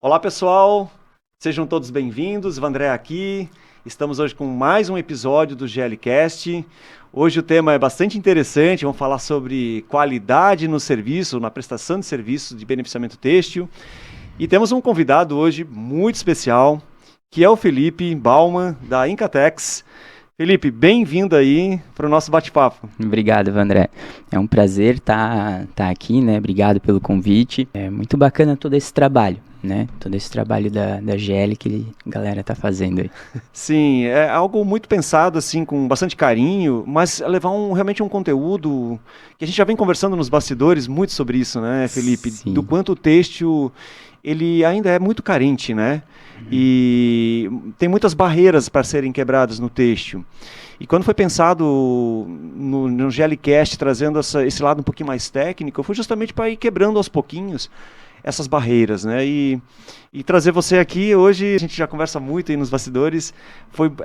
Olá pessoal, sejam todos bem-vindos, Vandré aqui, estamos hoje com mais um episódio do GLCast. Hoje o tema é bastante interessante, vamos falar sobre qualidade no serviço, na prestação de serviço de beneficiamento têxtil. E temos um convidado hoje muito especial, que é o Felipe Baumann, da Incatex. Felipe, bem-vindo aí para o nosso bate-papo. Obrigado, Vandré. É um prazer estar aqui, né? Obrigado pelo convite. É muito bacana todo esse trabalho, né? Todo esse trabalho da GL que a galera tá fazendo aí. Sim, é algo muito pensado, assim, com bastante carinho, mas levar realmente um conteúdo que a gente já vem conversando nos bastidores muito sobre isso, né, Felipe? Sim. Do quanto o têxtil, ele ainda é muito carente, né? E tem muitas barreiras para serem quebradas no têxtil. E quando foi pensado no GLCast, trazendo esse lado um pouquinho mais técnico, foi justamente para ir quebrando aos pouquinhos essas barreiras, né? E trazer você aqui hoje, a gente já conversa muito aí nos bastidores,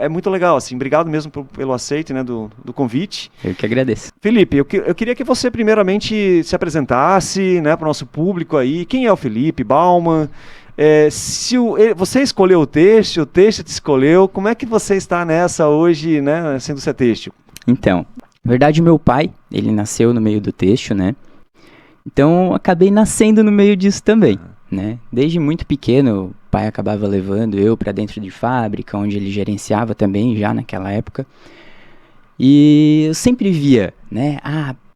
é muito legal, assim, obrigado mesmo pelo aceite, né, do convite. Eu que agradeço. Felipe, eu queria que você primeiramente se apresentasse, né, para o nosso público aí. Quem é o Felipe Baumann? Você escolheu o têxtil te escolheu, como é que você está nessa hoje, né, sendo ser têxtil? Então, na verdade, meu pai, ele nasceu no meio do têxtil, né? Então, acabei nascendo no meio disso também, né? Desde muito pequeno, o pai acabava levando eu para dentro de fábrica, onde ele gerenciava também, já naquela época. E eu sempre via, né?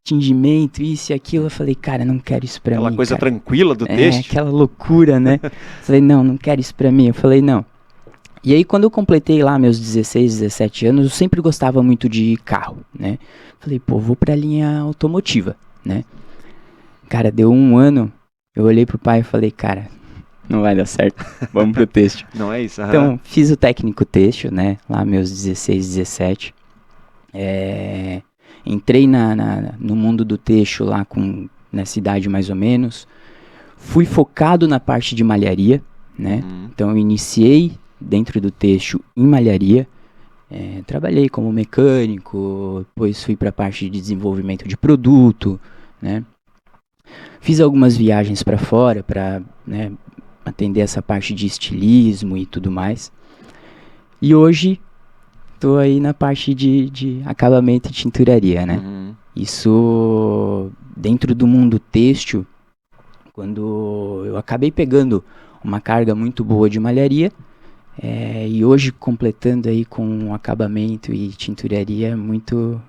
Tingimento, isso e aquilo. Eu falei, cara, não quero isso pra mim. Aquela coisa cara. Tranquila do têxtil. Aquela loucura, né? Falei, não quero isso pra mim. Eu falei, não. E aí, quando eu completei lá meus 16, 17 anos, eu sempre gostava muito de carro, né? Falei, vou pra linha automotiva, né? Cara, deu um ano, eu olhei pro pai e falei, cara, não vai dar certo, vamos pro têxtil. Não é isso? Então, fiz o técnico têxtil, né? Lá meus 16, 17. Entrei no mundo do têxtil lá nessa idade mais ou menos. Fui focado na parte de malharia, né? Então, eu iniciei dentro do têxtil em malharia. Trabalhei como mecânico, depois fui para a parte de desenvolvimento de produto, né? Fiz algumas viagens para fora para, né, atender essa parte de estilismo e tudo mais. E hoje estou aí na parte de acabamento e tinturaria, né? Isso dentro do mundo têxtil, quando eu acabei pegando uma carga muito boa de malharia, e hoje completando aí com acabamento e tinturaria muito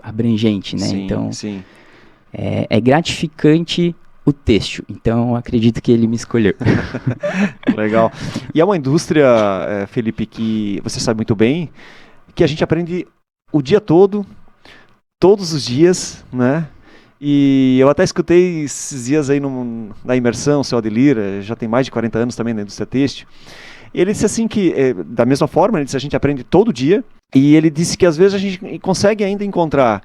abrangente, né? Sim, então, sim. É gratificante o têxtil, então acredito que ele me escolheu. Legal. E é uma indústria, Felipe, que você sabe muito bem, que a gente aprende o dia todo, todos os dias, né? E eu até escutei esses dias aí na imersão, o seu Adelir, já tem mais de 40 anos também na indústria têxtil. Ele disse assim que, da mesma forma, ele disse, a gente aprende todo dia, e ele disse que às vezes a gente consegue ainda encontrar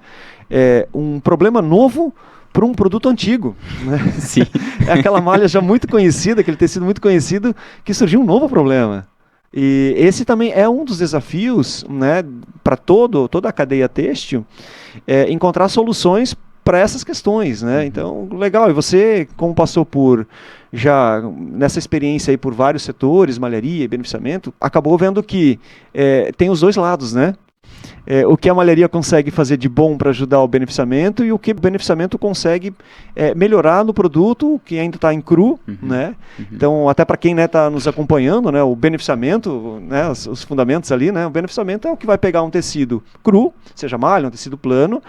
um problema novo para um produto antigo, né? Sim. É aquela malha já muito conhecida, aquele tecido muito conhecido, que surgiu um novo problema. E esse também é um dos desafios, né, para toda a cadeia têxtil, encontrar soluções para essas questões, né? Então, legal. E você, como passou já nessa experiência aí por vários setores, malharia e beneficiamento, acabou vendo que tem os dois lados, né? O que a malharia consegue fazer de bom para ajudar o beneficiamento e o que o beneficiamento consegue melhorar no produto que ainda está em cru, né? Então, até para quem está nos acompanhando, né, o beneficiamento, né, os fundamentos ali, né, o beneficiamento é o que vai pegar um tecido cru, seja malha, um tecido plano,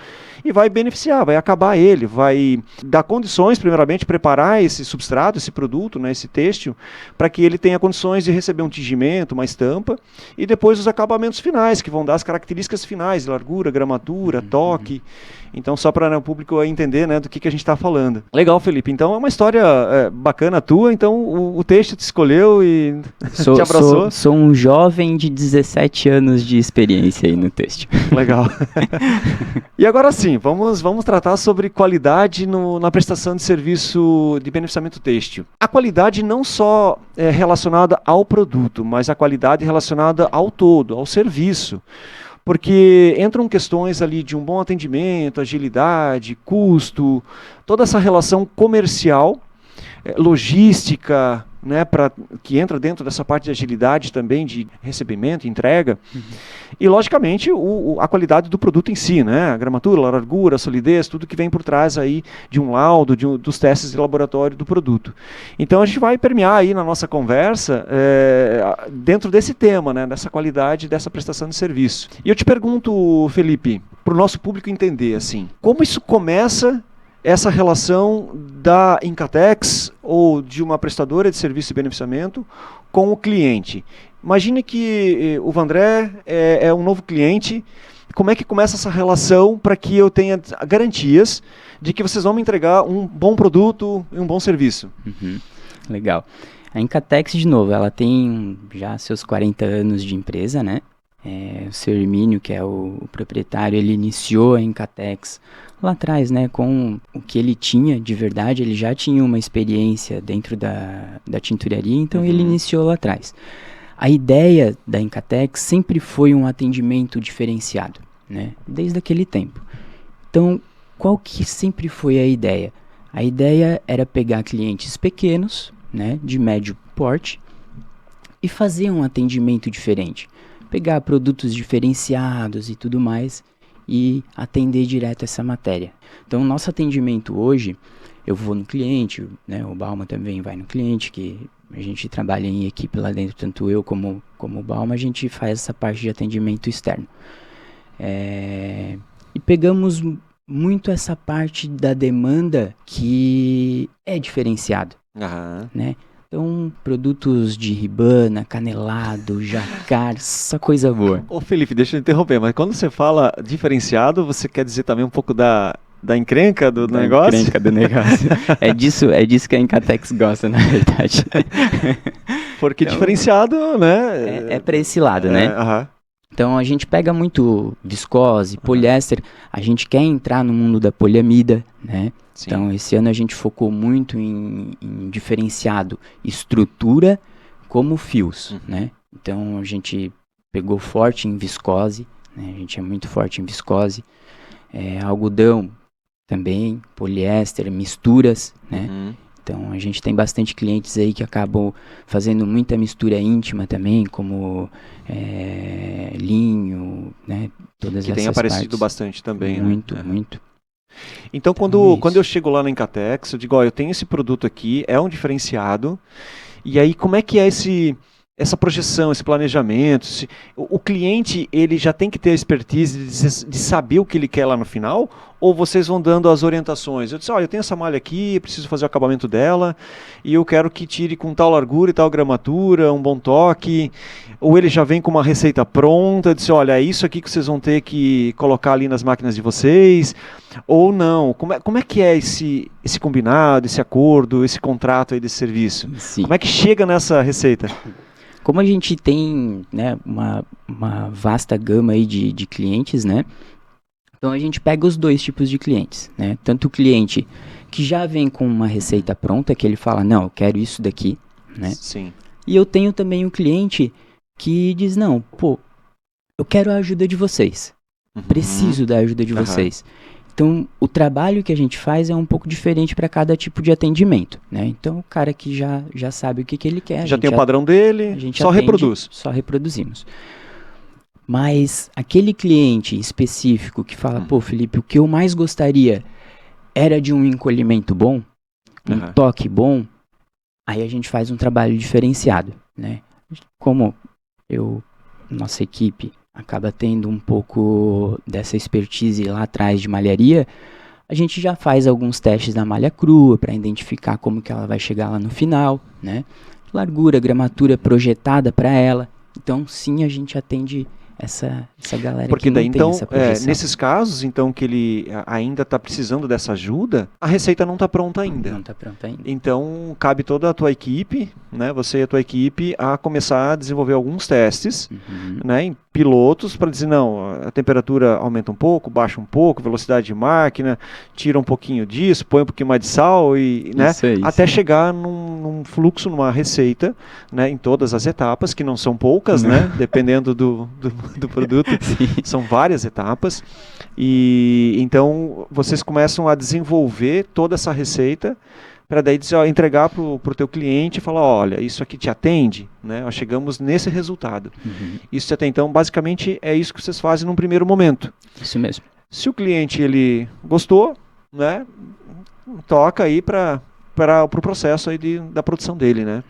e vai beneficiar, vai acabar ele, vai dar condições, primeiramente, preparar esse substrato, esse produto, né, esse têxtil, para que ele tenha condições de receber um tingimento, uma estampa, e depois os acabamentos finais, que vão dar as características finais, largura, gramatura, toque. Então, só para o público entender, né, do que a gente está falando. Legal, Felipe. Então, é uma história bacana tua. Então, o têxtil te escolheu e te abraçou. Sou um jovem de 17 anos de experiência aí no têxtil. Legal. E agora sim, vamos tratar sobre qualidade na prestação de serviço de beneficiamento têxtil. A qualidade não só é relacionada ao produto, mas a qualidade relacionada ao todo, ao serviço. Porque entram questões ali de um bom atendimento, agilidade, custo, toda essa relação comercial, logística, né, que entra dentro dessa parte de agilidade também, de recebimento, entrega, e logicamente a qualidade do produto em si, né, a gramatura, a largura, a solidez, tudo que vem por trás aí de um laudo, dos testes de laboratório do produto. Então a gente vai permear aí na nossa conversa dentro desse tema, né, dessa qualidade, dessa prestação de serviço. E eu te pergunto, Felipe, para o nosso público entender, assim, como isso começa essa relação da Incatex ou de uma prestadora de serviço de beneficiamento com o cliente. Imagine que o Vandré é um novo cliente. Como é que começa essa relação para que eu tenha garantias de que vocês vão me entregar um bom produto e um bom serviço? Legal. A Incatex, de novo, ela tem já seus 40 anos de empresa, né? O seu Hermínio, que é o proprietário, ele iniciou a Incatex lá atrás, né, com o que ele tinha de verdade. Ele já tinha uma experiência dentro da tinturaria, então ele iniciou lá atrás. A ideia da Incatex sempre foi um atendimento diferenciado, né, desde aquele tempo. Então, qual que sempre foi a ideia? A ideia era pegar clientes pequenos, né, de médio porte, e fazer um atendimento diferente. Pegar produtos diferenciados e tudo mais, e atender direto essa matéria. Então, o nosso atendimento hoje, eu vou no cliente, né, o Balma também vai no cliente, que a gente trabalha em equipe lá dentro, tanto eu como o Balma, a gente faz essa parte de atendimento externo. E pegamos muito essa parte da demanda que é diferenciado, né? Então, produtos de ribana, canelado, jacar, só coisa boa. Ô Felipe, deixa eu interromper, mas quando você fala diferenciado, você quer dizer também um pouco da encrenca do negócio? Da encrenca do negócio. É disso que a Incatex gosta, na verdade. Porque então, diferenciado, né? É para esse lado, né? Então, a gente pega muito viscose, poliéster, a gente quer entrar no mundo da poliamida, né? Sim. Então, esse ano a gente focou muito em diferenciado estrutura como fios, né? Então, a gente pegou forte em viscose, né? A gente é muito forte em viscose. Algodão também, poliéster, misturas, né? Então, a gente tem bastante clientes aí que acabam fazendo muita mistura íntima também, como linho, né? Todas essas partes. Que tem aparecido bastante também, muito, né? Muito. Então, quando eu chego lá na Incatex, eu digo, eu tenho esse produto aqui, é um diferenciado, e aí como é que é essa projeção, esse planejamento? O cliente, ele já tem que ter a expertise de saber o que ele quer lá no final, ou vocês vão dando as orientações? Eu disse, eu tenho essa malha aqui, preciso fazer o acabamento dela, e eu quero que tire com tal largura e tal gramatura, um bom toque, ou ele já vem com uma receita pronta, eu disse, olha, é isso aqui que vocês vão ter que colocar ali nas máquinas de vocês, ou não? Como é que é esse combinado, esse acordo, esse contrato aí desse serviço? Sim. Como é que chega nessa receita? Como a gente tem, né, uma vasta gama aí de clientes, né? Então a gente pega os dois tipos de clientes, né? Tanto o cliente que já vem com uma receita pronta, que ele fala, não, eu quero isso daqui, né? Sim. E eu tenho também o cliente que diz, não, pô, eu quero a ajuda de vocês. Preciso da ajuda de vocês. Então, o trabalho que a gente faz é um pouco diferente para cada tipo de atendimento, né? Então, o cara que já sabe o que ele quer. Já tem o padrão dele, a gente só reproduz. Só reproduzimos. Mas aquele cliente específico que fala, pô, Felipe, o que eu mais gostaria era de um encolhimento bom, um toque bom, aí a gente faz um trabalho diferenciado, né? Como nossa equipe acaba tendo um pouco dessa expertise lá atrás de malharia, a gente já faz alguns testes da malha crua para identificar como que ela vai chegar lá no final, né? Largura, gramatura projetada para ela. Então, sim, a gente atende essa galera. Porque que daí, não tem essa projeção. nesses casos, então, que ele ainda está precisando dessa ajuda, a receita não está pronta ainda. Não está pronta ainda. Então, cabe toda a tua equipe, né, você e a tua equipe, a começar a desenvolver alguns testes, né, em pilotos, para dizer, não, a temperatura aumenta um pouco, baixa um pouco, velocidade de máquina, tira um pouquinho disso, põe um pouquinho mais de sal, né, até chegar num fluxo, numa receita, né, em todas as etapas, que não são poucas, né, dependendo do produto, são várias etapas, e então vocês começam a desenvolver toda essa receita para daí entregar para o teu cliente e falar, olha, isso aqui te atende, né? Nós chegamos nesse resultado. Isso até então, basicamente, é isso que vocês fazem num primeiro momento. Isso mesmo. Se o cliente ele gostou, né, toca aí para o processo aí da produção dele, né?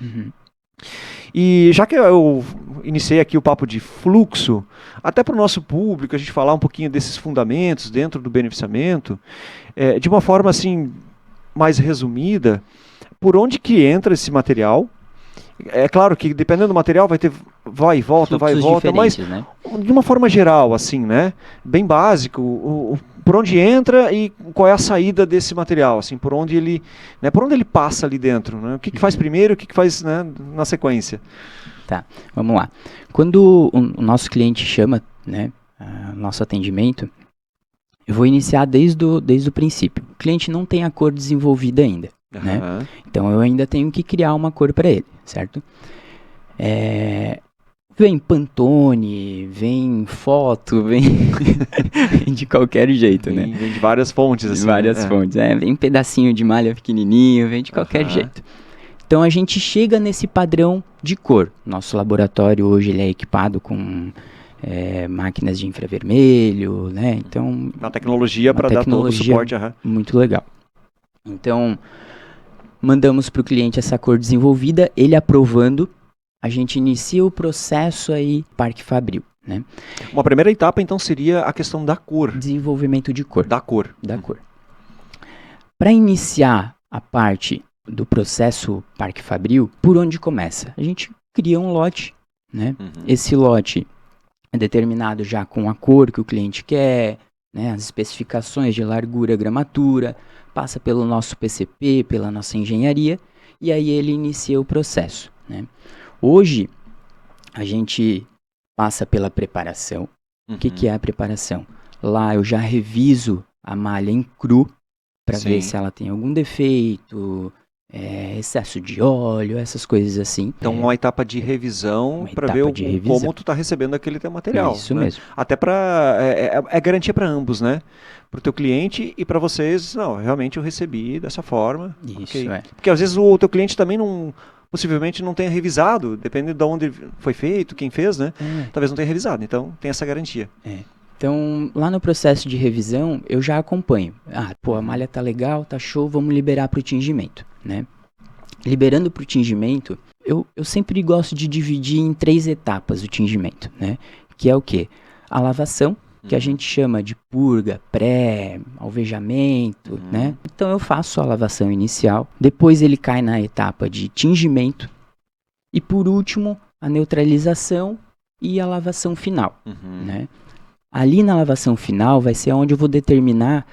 E já que eu iniciei aqui o papo de fluxo, até para o nosso público, a gente falar um pouquinho desses fundamentos dentro do beneficiamento, de uma forma assim mais resumida, por onde que entra esse material? É claro que dependendo do material vai e volta, mas né? De uma forma geral, assim, né? Bem básico, por onde entra e qual é a saída desse material, assim, por onde ele passa ali dentro, né? O que faz primeiro, o que faz, né, na sequência. Tá, vamos lá. Quando o nosso cliente chama, né, nosso atendimento, eu vou iniciar desde o princípio. O cliente não tem a cor desenvolvida ainda. Né? Então eu ainda tenho que criar uma cor para ele, certo? Vem Pantone, vem foto, vem de qualquer jeito, né? Vem de várias fontes, assim. De várias fontes, vem um pedacinho de malha pequenininho, vem de qualquer jeito. Então a gente chega nesse padrão de cor. Nosso laboratório hoje ele é equipado com máquinas de infravermelho, né? Então uma tecnologia para dar todo o suporte. Muito legal. Então mandamos para o cliente essa cor desenvolvida, ele aprovando, a gente inicia o processo aí Parque Fabril, né? Uma primeira etapa, então, seria a questão da cor. Desenvolvimento de cor. Da cor. Para iniciar a parte do processo Parque Fabril, por onde começa? A gente cria um lote, né? Esse lote é determinado já com a cor que o cliente quer, né? As especificações de largura, gramatura, passa pelo nosso PCP, pela nossa engenharia, e aí ele inicia o processo, né? Hoje, a gente passa pela preparação. O que é a preparação? Lá eu já reviso a malha em cru, para ver se ela tem algum defeito, excesso de óleo, essas coisas assim. Então, uma etapa de revisão para ver como tu está recebendo aquele teu material. Isso, né? mesmo. Até para... É garantia para ambos, né? Para o teu cliente e para vocês, não, realmente eu recebi dessa forma. Isso, Porque às vezes o teu cliente também possivelmente não tenha revisado, dependendo de onde foi feito, quem fez, né? Talvez não tenha revisado, então tem essa garantia. Então, lá no processo de revisão, eu já acompanho. A malha tá legal, tá show, vamos liberar para o tingimento, né? Liberando para o tingimento, eu sempre gosto de dividir em 3 etapas o tingimento, né? Que é o quê? A lavação, que a gente chama de purga, alvejamento, né? Então eu faço a lavação inicial, depois ele cai na etapa de tingimento e por último a neutralização e a lavação final, né? Ali na lavação final vai ser onde eu vou determinar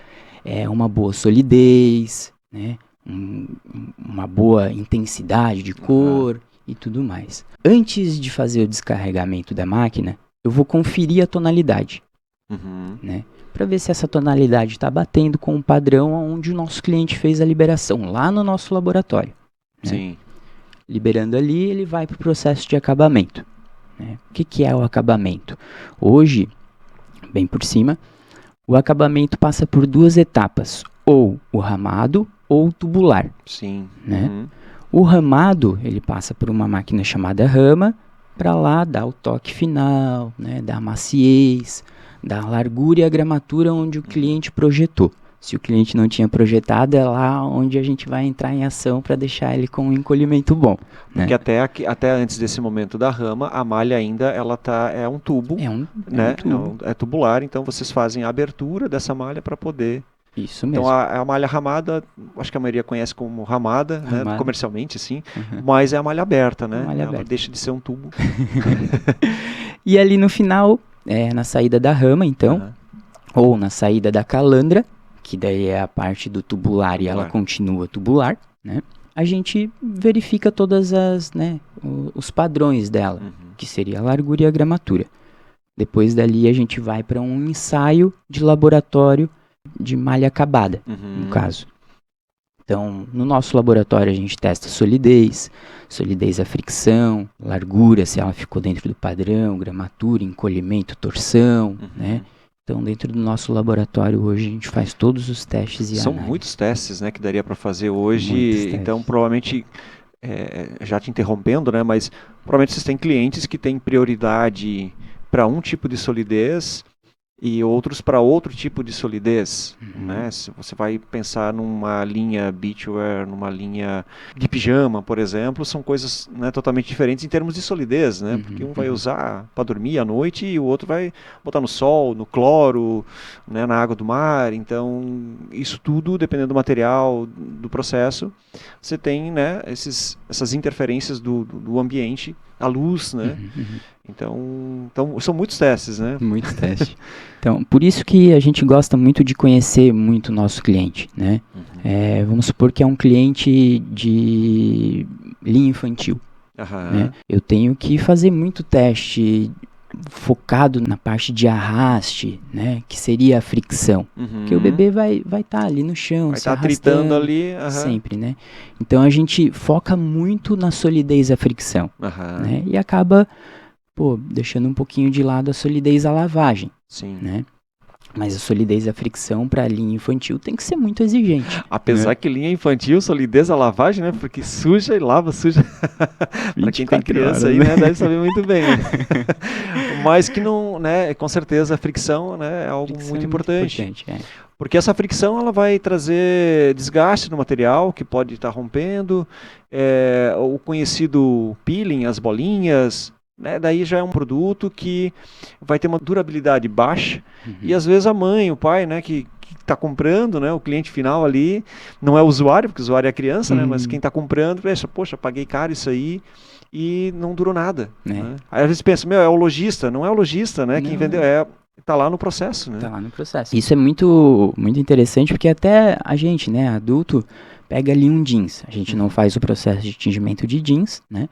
uma boa solidez, né? Uma boa intensidade de cor e tudo mais. Antes de fazer o descarregamento da máquina, eu vou conferir a tonalidade. Né? Para ver se essa tonalidade está batendo com o padrão onde o nosso cliente fez a liberação, lá no nosso laboratório. Né? Sim. Liberando ali, ele vai para o processo de acabamento. Né? O que é o acabamento? Hoje, bem por cima, o acabamento passa por 2 etapas, ou o ramado ou o tubular. Sim. Né? O ramado, ele passa por uma máquina chamada rama, para lá dar o toque final, né? Dar a maciez, da largura e a gramatura onde o cliente projetou. Se o cliente não tinha projetado, é lá onde a gente vai entrar em ação para deixar ele com um encolhimento bom. Porque até antes desse momento da rama, a malha ainda é um tubo, né? É tubular, então vocês fazem a abertura dessa malha para poder... Isso mesmo. Então a malha ramada, acho que a maioria conhece como ramada, né? Comercialmente, sim, mas é a malha aberta, né? Ela deixa de ser um tubo. E ali no final... na saída da rama, então, ou na saída da calandra, que daí é a parte do tubular e ela continua tubular, né? A gente verifica todas os padrões dela, que seria a largura e a gramatura. Depois dali a gente vai para um ensaio de laboratório de malha acabada, no caso. Então, no nosso laboratório a gente testa solidez à fricção, largura, se ela ficou dentro do padrão, gramatura, encolhimento, torção, né? Então, dentro do nosso laboratório hoje, a gente faz todos os testes e São análise. muitos testes, né, que daria para fazer hoje. Muitos testes. Então, provavelmente, já te interrompendo, né, mas provavelmente vocês têm clientes que têm prioridade para um tipo de solidez e outros para outro tipo de solidez, né? Se você vai pensar numa linha beachwear, numa linha de pijama, por exemplo, são coisas, né, totalmente diferentes em termos de solidez, né? Porque um vai usar para dormir à noite e o outro vai botar no sol, no cloro, né, na água do mar. Então, isso tudo, dependendo do material, do processo, você tem, né, essas interferências do ambiente, a luz, né? Então, são muitos testes, né? Muitos testes. Então, por isso que a gente gosta muito de conhecer muito o nosso cliente, né? Vamos supor que é um cliente de linha infantil. Né? Eu tenho que fazer muito teste focado na parte de arraste, né? Que seria a fricção. Porque o bebê vai estar ali no chão, vai se estar arrastando tritando ali. sempre, né? Então, a gente foca muito na solidez da fricção. Né? E acaba deixando um pouquinho de lado a solidez da lavagem. Sim. Né? Mas a solidez da fricção para a linha infantil tem que ser muito exigente. Apesar que linha infantil, solidez a lavagem, né? Porque suja e lava, suja. Para quem tem criança horas, aí, né? Deve saber muito bem. Né? Mas que não, né? Com certeza a fricção, né? É algo muito importante. Porque essa fricção ela vai trazer desgaste no material que pode estar rompendo, o conhecido peeling, as bolinhas. Né, daí já é um produto que vai ter uma durabilidade baixa e às vezes a mãe, o pai, né, que está comprando, né, o cliente final ali, não é o usuário, porque o usuário é a criança, né, mas quem está comprando, pensa, poxa, paguei caro isso aí e não durou nada. Né? Aí às vezes pensa, é o lojista, não é o lojista, né, quem vendeu, está lá no processo. Né? Está lá no processo. Isso é muito, muito interessante porque até a gente, né, adulto, pega ali um jeans, a gente não faz o processo de tingimento de jeans, né,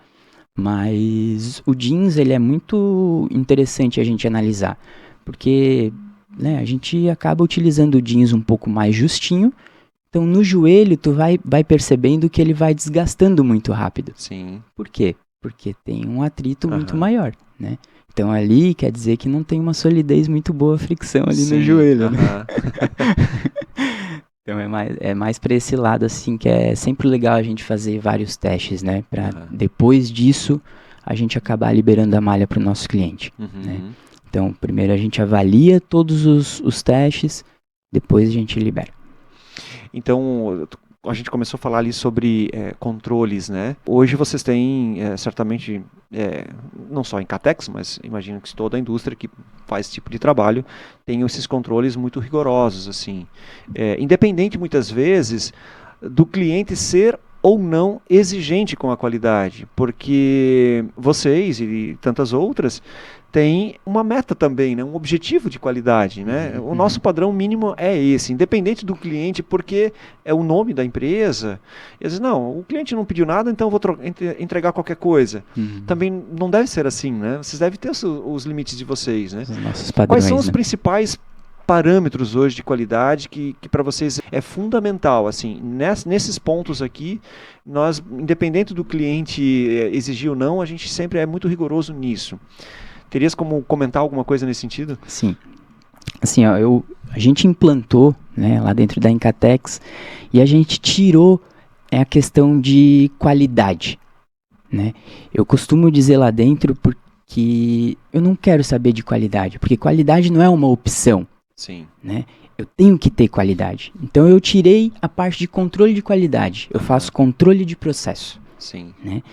mas o jeans, ele é muito interessante a gente analisar, porque, né, a gente acaba utilizando o jeans um pouco mais justinho, então no joelho tu vai percebendo que ele vai desgastando muito rápido. Sim. Por quê? Porque tem um atrito muito maior, né? Então ali quer dizer que não tem uma solidez muito boa a fricção ali no joelho, né? Então é mais para esse lado, assim, que é sempre legal a gente fazer vários testes, né? Para depois disso a gente acabar liberando a malha para o nosso cliente. Né? Então, primeiro a gente avalia todos os testes, depois a gente libera. Então, a gente começou a falar ali sobre controles, né? Hoje vocês têm, certamente, não só em Catex, mas imagino que toda a indústria que faz esse tipo de trabalho tem esses controles muito rigorosos, assim. Independente, muitas vezes, do cliente ser ou não exigente com a qualidade, porque vocês e tantas outras têm uma meta também, né? Um objetivo de qualidade, né? O nosso padrão mínimo é esse, independente do cliente, porque é o nome da empresa. E às vezes, não, o cliente não pediu nada, então eu vou entregar qualquer coisa. Também não deve ser assim, né? Vocês devem ter os limites de vocês, né? Os nossos padrões, quais são os principais parâmetros hoje de qualidade que para vocês é fundamental, assim, nesses pontos aqui, nós, independente do cliente exigir ou não, a gente sempre é muito rigoroso nisso. Terias como comentar alguma coisa nesse sentido? Sim. Assim, ó, a gente implantou, né, lá dentro da Incatex e a gente tirou a questão de qualidade, né? Eu costumo dizer lá dentro porque eu não quero saber de qualidade, porque qualidade não é uma opção. Sim. Né? Eu tenho que ter qualidade. Então eu tirei a parte de controle de qualidade. Eu faço controle de processo. Sim. Né?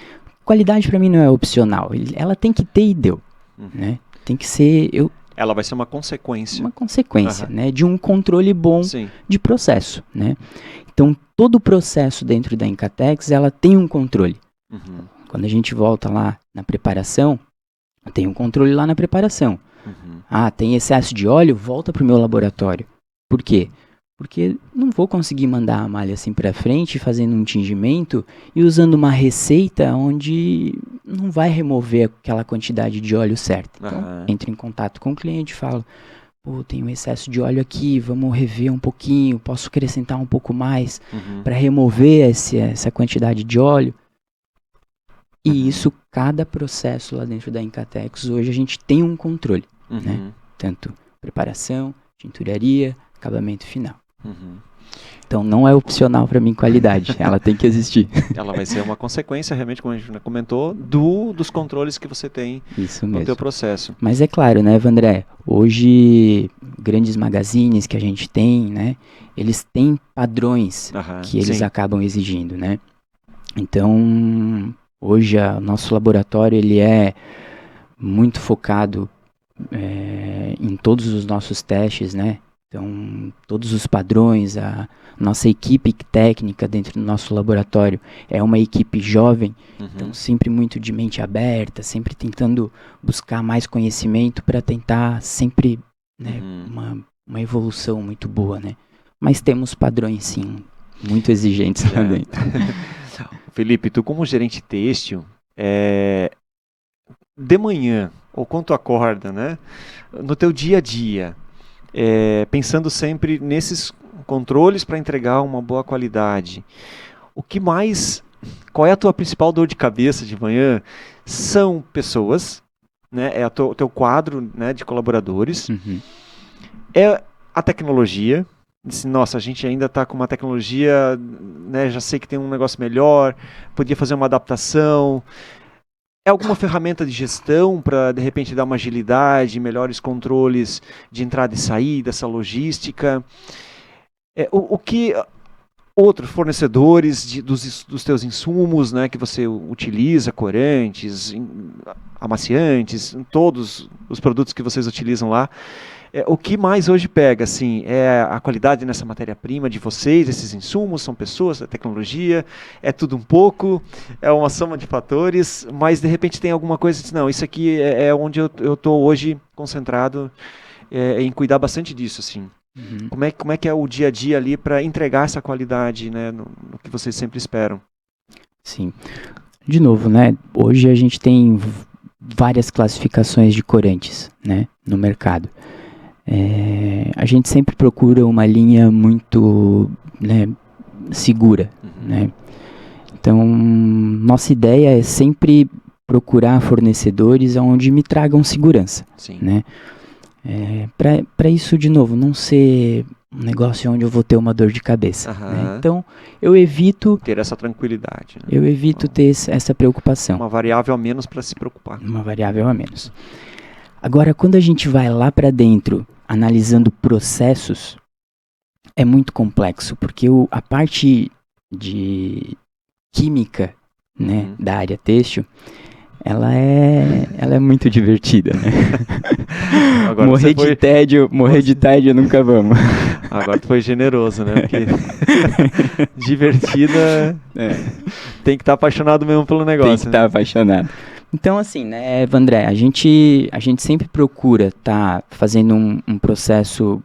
Qualidade para mim não é opcional. Ela tem que ter e deu. Né? Tem que ser... Ela vai ser uma consequência. Uma consequência, né? De um controle bom de processo. Né? Então todo o processo dentro da Incatex, ela tem um controle. Quando a gente volta lá na preparação, tem um controle lá na preparação. Tem excesso de óleo, volta para o meu laboratório. Por quê? Porque não vou conseguir mandar a malha assim para frente, fazendo um tingimento e usando uma receita onde não vai remover aquela quantidade de óleo certa. Então, entro em contato com o cliente e falo, tem um excesso de óleo aqui, vamos rever um pouquinho, posso acrescentar um pouco mais para remover essa quantidade de óleo. E isso, cada processo lá dentro da Incatex, hoje a gente tem um controle. Né? Tanto preparação, tinturaria, acabamento final. Então não é opcional para mim qualidade, ela tem que existir. Ela vai ser uma consequência, realmente, como a gente comentou, dos controles que você tem no teu processo. Mas é claro, né, Vandré, hoje grandes magazines que a gente tem, né, eles têm padrões que eles acabam exigindo, né. Então, hoje o nosso laboratório ele é muito focado em todos os nossos testes, né. Então, todos os padrões, a nossa equipe técnica dentro do nosso laboratório é uma equipe jovem, então sempre muito de mente aberta, sempre tentando buscar mais conhecimento para tentar sempre, né, uma evolução muito boa, né. Mas temos padrões, sim, muito exigentes lá dentro. Felipe, tu como gerente têxtil, de manhã, ou quando tu acorda, né, no teu dia a dia, pensando sempre nesses controles para entregar uma boa qualidade, qual é a tua principal dor de cabeça de manhã? São pessoas, né, é o teu quadro, né, de colaboradores, é a tecnologia. Nossa, a gente ainda está com uma tecnologia, né, já sei que tem um negócio melhor, podia fazer uma adaptação. É alguma ferramenta de gestão para, de repente, dar uma agilidade, melhores controles de entrada e saída, essa logística? O que outros fornecedores dos teus insumos, né, que você utiliza, corantes, amaciantes, todos os produtos que vocês utilizam lá, o que mais hoje pega, assim, é a qualidade nessa matéria-prima de vocês, esses insumos, são pessoas, é tecnologia, é tudo um pouco, é uma soma de fatores, mas de repente tem alguma coisa que diz, não, isso aqui é onde eu estou hoje concentrado em cuidar bastante disso, assim. Como é que é o dia a dia ali para entregar essa qualidade, né, no que vocês sempre esperam? Sim. De novo, né, hoje a gente tem várias classificações de corantes, né, no mercado. A gente sempre procura uma linha muito, né, segura, né? Então, nossa ideia é sempre procurar fornecedores onde me tragam segurança, né? Para isso, de novo, não ser um negócio onde eu vou ter uma dor de cabeça, né? Então, eu evito ter essa tranquilidade, né? Eu evito ter essa preocupação. Uma variável a menos para se preocupar. Uma variável a menos. Agora, quando a gente vai lá para dentro, analisando processos, é muito complexo, porque a parte de química, né, da área têxtil, ela é muito divertida, né? Agora morrer de tédio nunca vamos. Agora tu foi generoso, né? Porque divertida tem que estar apaixonado mesmo pelo negócio. Tem que estar apaixonado. Então, assim, né, Vandré, a gente sempre procura estar fazendo um processo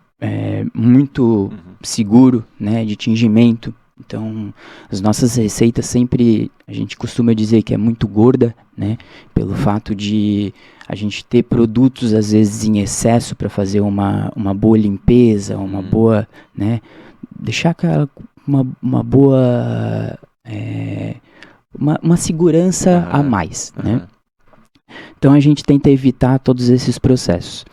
muito seguro, né, de tingimento. Então, as nossas receitas sempre, a gente costuma dizer que é muito gorda, né, pelo fato de a gente ter produtos, às vezes, em excesso para fazer uma boa limpeza, uma boa, né, deixar uma boa, uma segurança a mais, né. Então, a gente tenta evitar todos esses processos.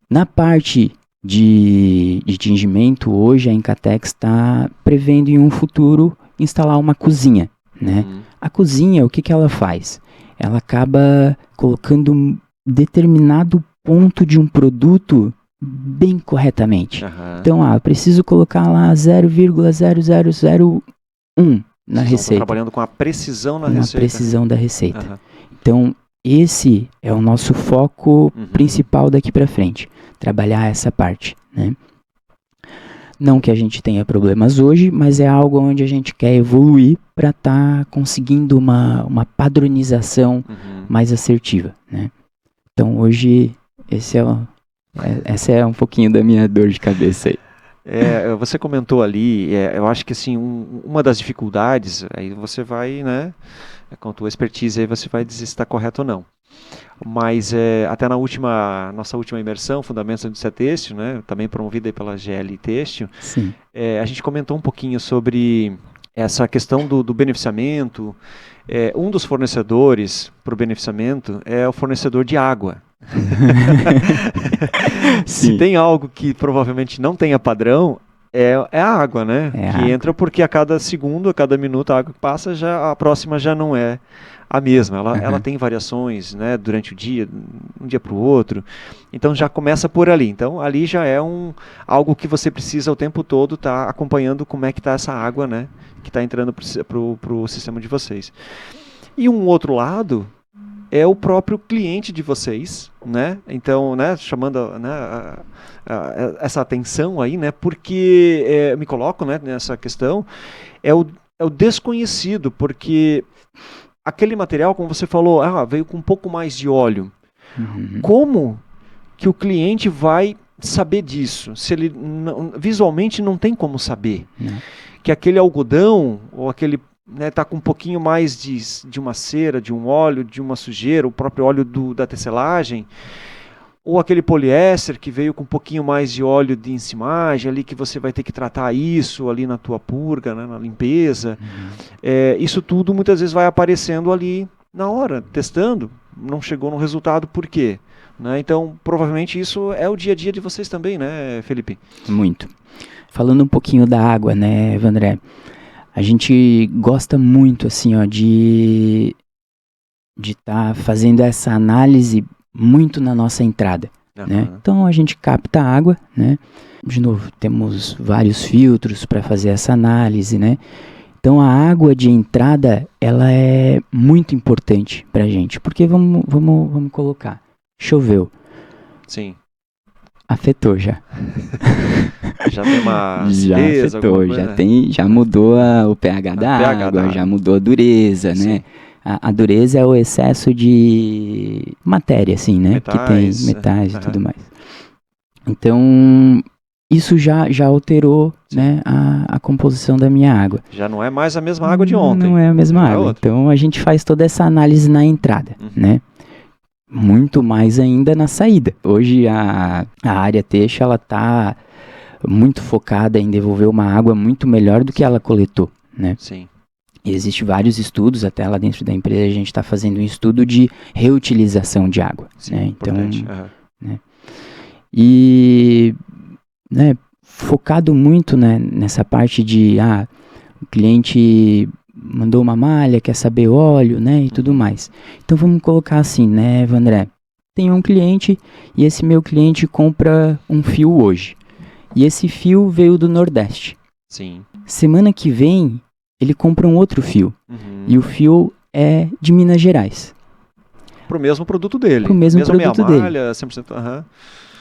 Na parte de tingimento, hoje a Incatex está prevendo em um futuro instalar uma cozinha, né? A cozinha, o que ela faz? Ela acaba colocando um determinado ponto de um produto bem corretamente. Então, eu preciso colocar lá 0,0001 na receita. Trabalhando com a precisão na receita. Com a precisão da receita. Então, esse é o nosso foco principal daqui para frente. Trabalhar essa parte, né? Não que a gente tenha problemas hoje, mas é algo onde a gente quer evoluir para estar conseguindo uma padronização mais assertiva, né? Então hoje essa é um pouquinho da minha dor de cabeça aí. Você comentou ali, eu acho que assim, uma das dificuldades, aí você vai, né, com a tua expertise aí você vai dizer se está correto ou não. Mas até na nossa última imersão, Fundamentos da Indústria Têxtil, né, também promovida aí pela GL Têxtil, a gente comentou um pouquinho sobre essa questão do beneficiamento. Um dos fornecedores para o beneficiamento é o fornecedor de água. Se tem algo que provavelmente não tenha padrão, é a água, né? É a que água. entra porque a cada segundo, a cada minuto a água que passa, já, a próxima já não é a mesma. Ela tem variações, né, durante o dia, um dia para o outro. Então já começa por ali. Então ali já é algo que você precisa o tempo todo estar acompanhando como é que está essa água, né, que está entrando para o sistema de vocês. E um outro lado é o próprio cliente de vocês, né? Então, né, chamando, né, essa atenção aí, né? Porque me coloco, né, nessa questão, é o desconhecido, porque aquele material, como você falou, veio com um pouco mais de óleo. Uhum. Como que o cliente vai saber disso? Se ele visualmente não tem como saber que aquele algodão ou aquele tá com um pouquinho mais de uma cera, de um óleo, de uma sujeira, o próprio óleo da tecelagem, ou aquele poliéster que veio com um pouquinho mais de óleo de enzimagem ali, que você vai ter que tratar isso ali na tua purga, né, na limpeza. Isso tudo muitas vezes vai aparecendo ali na hora, testando, não chegou no resultado, por quê? Né? Então, provavelmente isso é o dia a dia de vocês também, né, Felipe? Muito. Falando um pouquinho da água, né, Evandré? A gente gosta muito, assim, ó, de estar fazendo essa análise muito na nossa entrada, né? Então a gente capta a água, né? De novo, temos vários filtros para fazer essa análise, né? Então a água de entrada, ela é muito importante pra gente, porque vamos colocar, choveu. Sim. Afetou já. Já tem uma acidez, já mudou o pH da água, já mudou a dureza, sim, né? A dureza é o excesso de matéria, assim, né? Que tem metais e tudo mais. Então, isso já alterou, né, a composição da minha água. Já não é mais a mesma água de ontem. Não é a mesma água. Então, a gente faz toda essa análise na entrada, né? Muito mais ainda na saída. Hoje, a área têxtil, ela tá muito focada em devolver uma água muito melhor do que ela coletou, né? Sim. E existem vários estudos, até lá dentro da empresa a gente está fazendo um estudo de reutilização de água. Sim, né? Então, né? E né, focado muito, né, nessa parte de o cliente mandou uma malha, quer saber óleo, né, e tudo mais. Então vamos colocar assim, né, Evandré? Tem um cliente e esse meu cliente compra um fio hoje. E esse fio veio do Nordeste. Sim. Semana que vem ele compra um outro fio. E o fio é de Minas Gerais. Pro mesmo produto dele. Pro mesmo produto dele. Malha, 100%,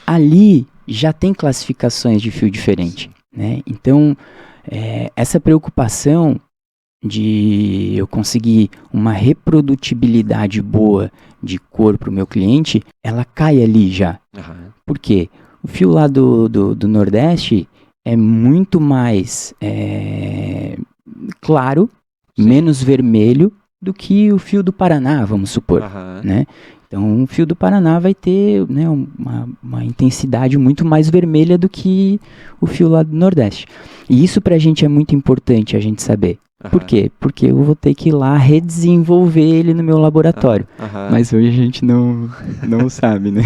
Ali já tem classificações de fio diferente, né? Então, essa preocupação de eu conseguir uma reprodutibilidade boa de cor pro meu cliente, ela cai ali já. Por quê? O fio lá do Nordeste é muito mais claro, sim, menos vermelho do que o fio do Paraná, vamos supor, né? Então, o fio do Paraná vai ter, né, uma intensidade muito mais vermelha do que o fio lá do Nordeste. E isso pra gente é muito importante a gente saber. Por quê? Porque eu vou ter que ir lá redesenvolver ele no meu laboratório. Mas hoje a gente não sabe, né?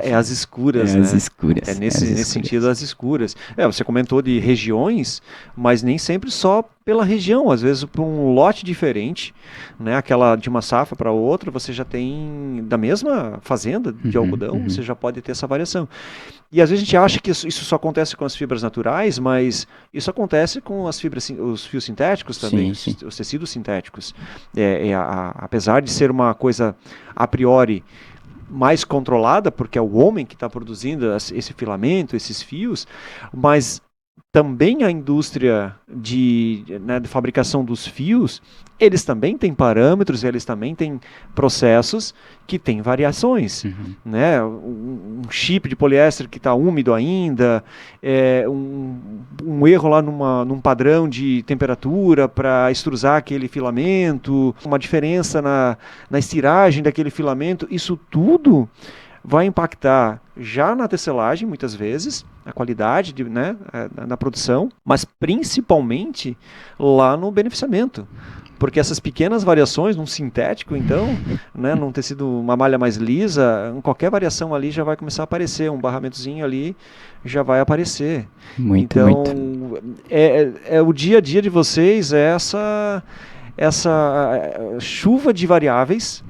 É as escuras, né? As escuras. Nesse sentido, as escuras. Você comentou de regiões, mas nem sempre só pela região. Às vezes, por um lote diferente, né? Aquela de uma safra para outra, você já tem, da mesma fazenda de algodão, você já pode ter essa variação. E às vezes a gente acha que isso só acontece com as fibras naturais, mas isso acontece com as fibras, os fios sintéticos também, sim. Os tecidos sintéticos. Apesar de ser uma coisa a priori mais controlada, porque é o homem que está produzindo esse filamento, esses fios, mas também a indústria de fabricação dos fios, eles também têm parâmetros, eles também têm processos que têm variações. Né? Um chip de poliéster que está úmido ainda, um erro lá num padrão de temperatura para extrusar aquele filamento, uma diferença na estiragem daquele filamento, isso tudo vai impactar já na tecelagem, muitas vezes, a qualidade na produção, mas principalmente lá no beneficiamento. Porque essas pequenas variações num sintético, então, né, num tecido, uma malha mais lisa, qualquer variação ali já vai começar a aparecer, um barramentozinho ali já vai aparecer. Então, o dia a dia de vocês é essa chuva de variáveis,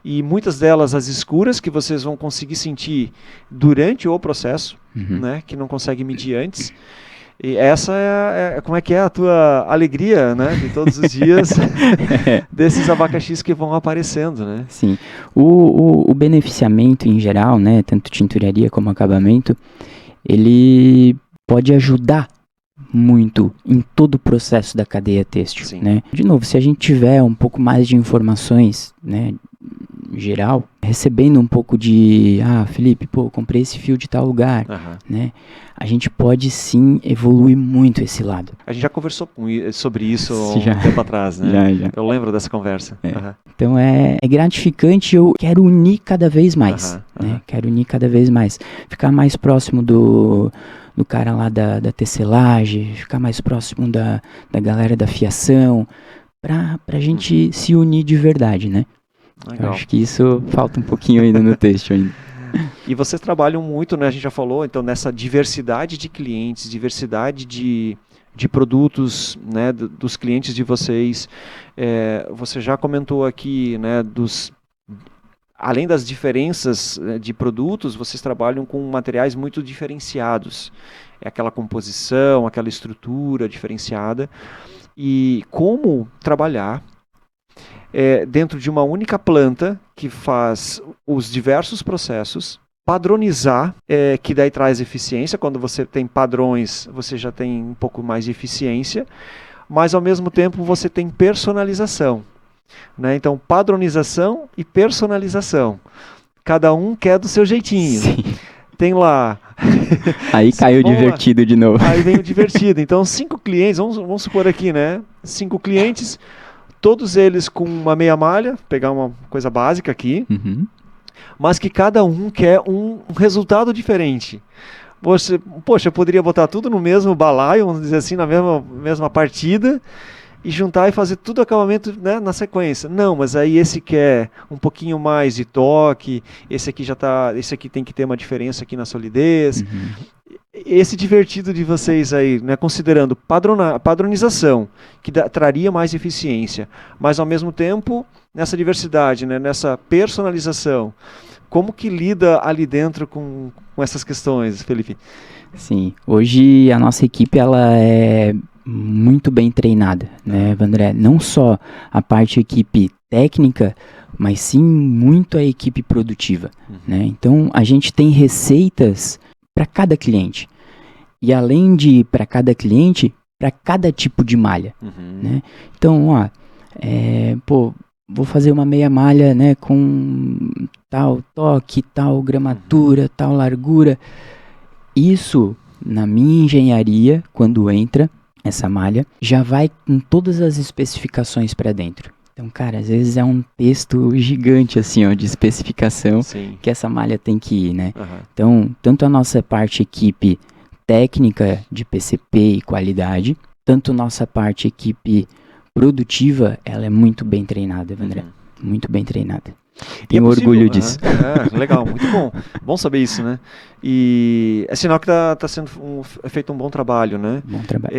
e muitas delas as escuras, que vocês vão conseguir sentir durante o processo, né, que não consegue medir antes. E essa como é que é a tua alegria, né, de todos os dias, desses abacaxis que vão aparecendo, né? Sim. O beneficiamento em geral, né, tanto tinturaria como acabamento, ele pode ajudar muito em todo o processo da cadeia têxtil, né? De novo, se a gente tiver um pouco mais de informações, né, geral, recebendo um pouco de, Felipe, comprei esse fio de tal lugar, né? A gente pode sim evoluir muito esse lado. A gente já conversou sobre isso um tempo atrás, né? Já. Eu lembro dessa conversa. Então é gratificante, eu quero unir cada vez mais, né? Quero unir cada vez mais. Ficar mais próximo do cara lá da tecelagem, ficar mais próximo da galera da fiação, pra gente se unir de verdade, né? Legal. Eu acho que isso falta um pouquinho ainda no têxtil ainda. E vocês trabalham muito, né? A gente já falou, então, nessa diversidade de clientes, diversidade de produtos, né, dos clientes de vocês. Você já comentou aqui, né, além das diferenças de produtos, vocês trabalham com materiais muito diferenciados. É aquela composição, aquela estrutura diferenciada. E como trabalhar dentro de uma única planta que faz os diversos processos, padronizar, que daí traz eficiência. Quando você tem padrões, você já tem um pouco mais de eficiência, mas ao mesmo tempo você tem personalização, né? Então, padronização e personalização. Cada um quer do seu jeitinho. Sim. Tem lá... Aí caiu o divertido de novo. Aí vem o divertido. Então, 5 clientes, vamos supor aqui, né? 5 clientes... Todos eles com uma meia malha, pegar uma coisa básica aqui, mas que cada um quer um resultado diferente. Poxa, eu poderia botar tudo no mesmo balaio, vamos dizer assim, na mesma partida, e juntar e fazer tudo acabamento, né, na sequência. Não, mas aí esse quer um pouquinho mais de toque, esse aqui tem que ter uma diferença aqui na solidez. Esse divertido de vocês aí, né, considerando padronização, que traria mais eficiência, mas ao mesmo tempo, nessa diversidade, né, nessa personalização, como que lida ali dentro com essas questões, Felipe? Sim, hoje a nossa equipe ela é muito bem treinada, né, Vandré? Não só a parte equipe técnica, mas sim muito a equipe produtiva, né? Então a gente tem receitas para cada cliente. E além de para cada cliente, para cada tipo de malha, né? Então, vou fazer uma meia malha, né, com tal toque, tal gramatura, tal largura. Isso, na minha engenharia, quando entra essa malha, já vai com todas as especificações para dentro. Então, cara, às vezes é um texto gigante, assim, ó, de especificação que essa malha tem que ir, né? Então, tanto a nossa parte equipe técnica de PCP e qualidade, tanto nossa parte equipe produtiva, ela é muito bem treinada, André. Muito bem treinada. Tenho orgulho disso. Legal, muito bom. Bom saber isso, né? E é sinal que está sendo feito um bom trabalho, né? Bom trabalho.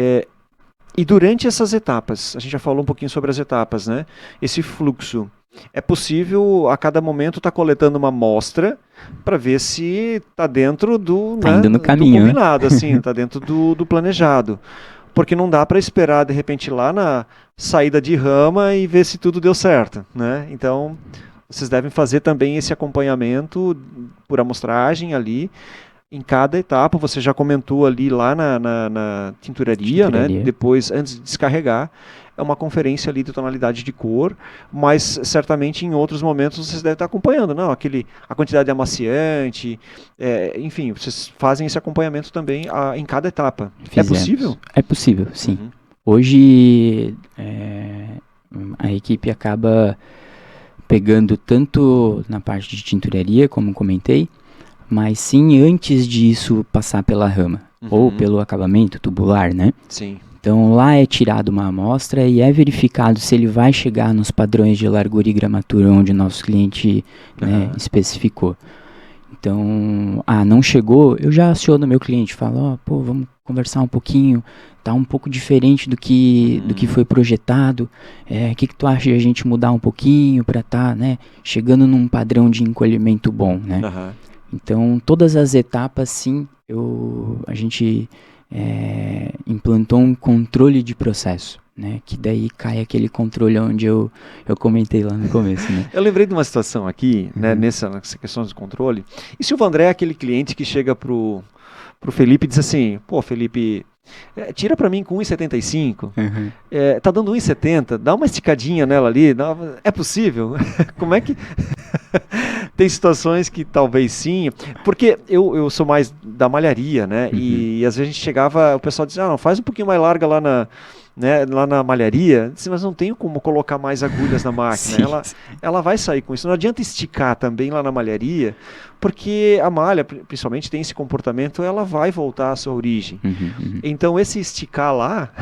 E durante essas etapas, a gente já falou um pouquinho sobre as etapas, né? Esse fluxo, é possível a cada momento estar coletando uma amostra para ver se está dentro do, tá indo no caminho, do combinado, assim, está dentro do planejado. Porque não dá para esperar, de repente, lá na saída de rama e ver se tudo deu certo, né? Então, vocês devem fazer também esse acompanhamento por amostragem ali, em cada etapa. Você já comentou ali lá na tinturaria, né? Depois, antes de descarregar, é uma conferência ali de tonalidade de cor, mas certamente em outros momentos vocês devem estar acompanhando, não? A quantidade de amaciante, enfim, vocês fazem esse acompanhamento também em cada etapa. Fizemos. É possível? É possível, sim. Hoje a equipe acaba pegando tanto na parte de tinturaria, como comentei, mas sim antes disso passar pela rama, ou pelo acabamento tubular, né? Sim. Então lá é tirado uma amostra e é verificado se ele vai chegar nos padrões de largura e gramatura onde o nosso cliente, né, especificou. Então, não chegou, eu já aciono meu cliente, falo, vamos conversar um pouquinho, tá um pouco diferente do que foi projetado, o que tu acha de a gente mudar um pouquinho para tá, né, chegando num padrão de encolhimento bom, né? Então, todas as etapas, sim, a gente implantou um controle de processo, né? Que daí cai aquele controle onde eu comentei lá no começo, né? Eu lembrei de uma situação aqui, né, nessa questão de controle. E se o Vandré é aquele cliente que chega pro Felipe e diz assim, pô, Felipe, tira para mim com 1,75, tá dando 1,70, dá uma esticadinha nela ali, é possível? Como é que... Tem situações que talvez sim, porque eu sou mais da malharia, né, e às vezes a gente chegava, o pessoal dizia, não, faz um pouquinho mais larga lá na malharia, disse, mas não tenho como colocar mais agulhas na máquina, ela vai sair com isso, não adianta esticar também lá na malharia, porque a malha, principalmente, tem esse comportamento, ela vai voltar à sua origem. Então, esse esticar lá,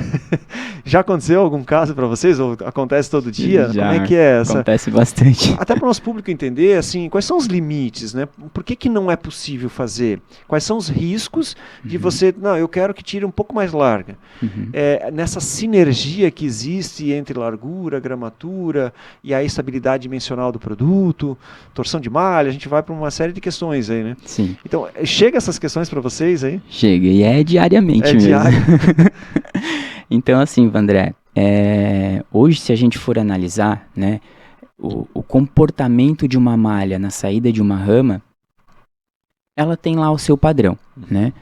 já aconteceu algum caso para vocês? Ou acontece todo dia? Já, como é que é essa? Acontece bastante. Até para o nosso público entender, assim, quais são os limites, né? Por que não é possível fazer? Quais são os riscos de você, não, eu quero que tire um pouco mais larga. Nessa sinergia que existe entre largura, gramatura e a estabilidade dimensional do produto, torção de malha, a gente vai para uma série de questões aí, né? Sim. Então, chega essas questões para vocês aí? Chega, e é diariamente mesmo. Diário. Então, assim, Vandré, hoje, se a gente for analisar, né, o comportamento de uma malha na saída de uma rama, ela tem lá o seu padrão, né?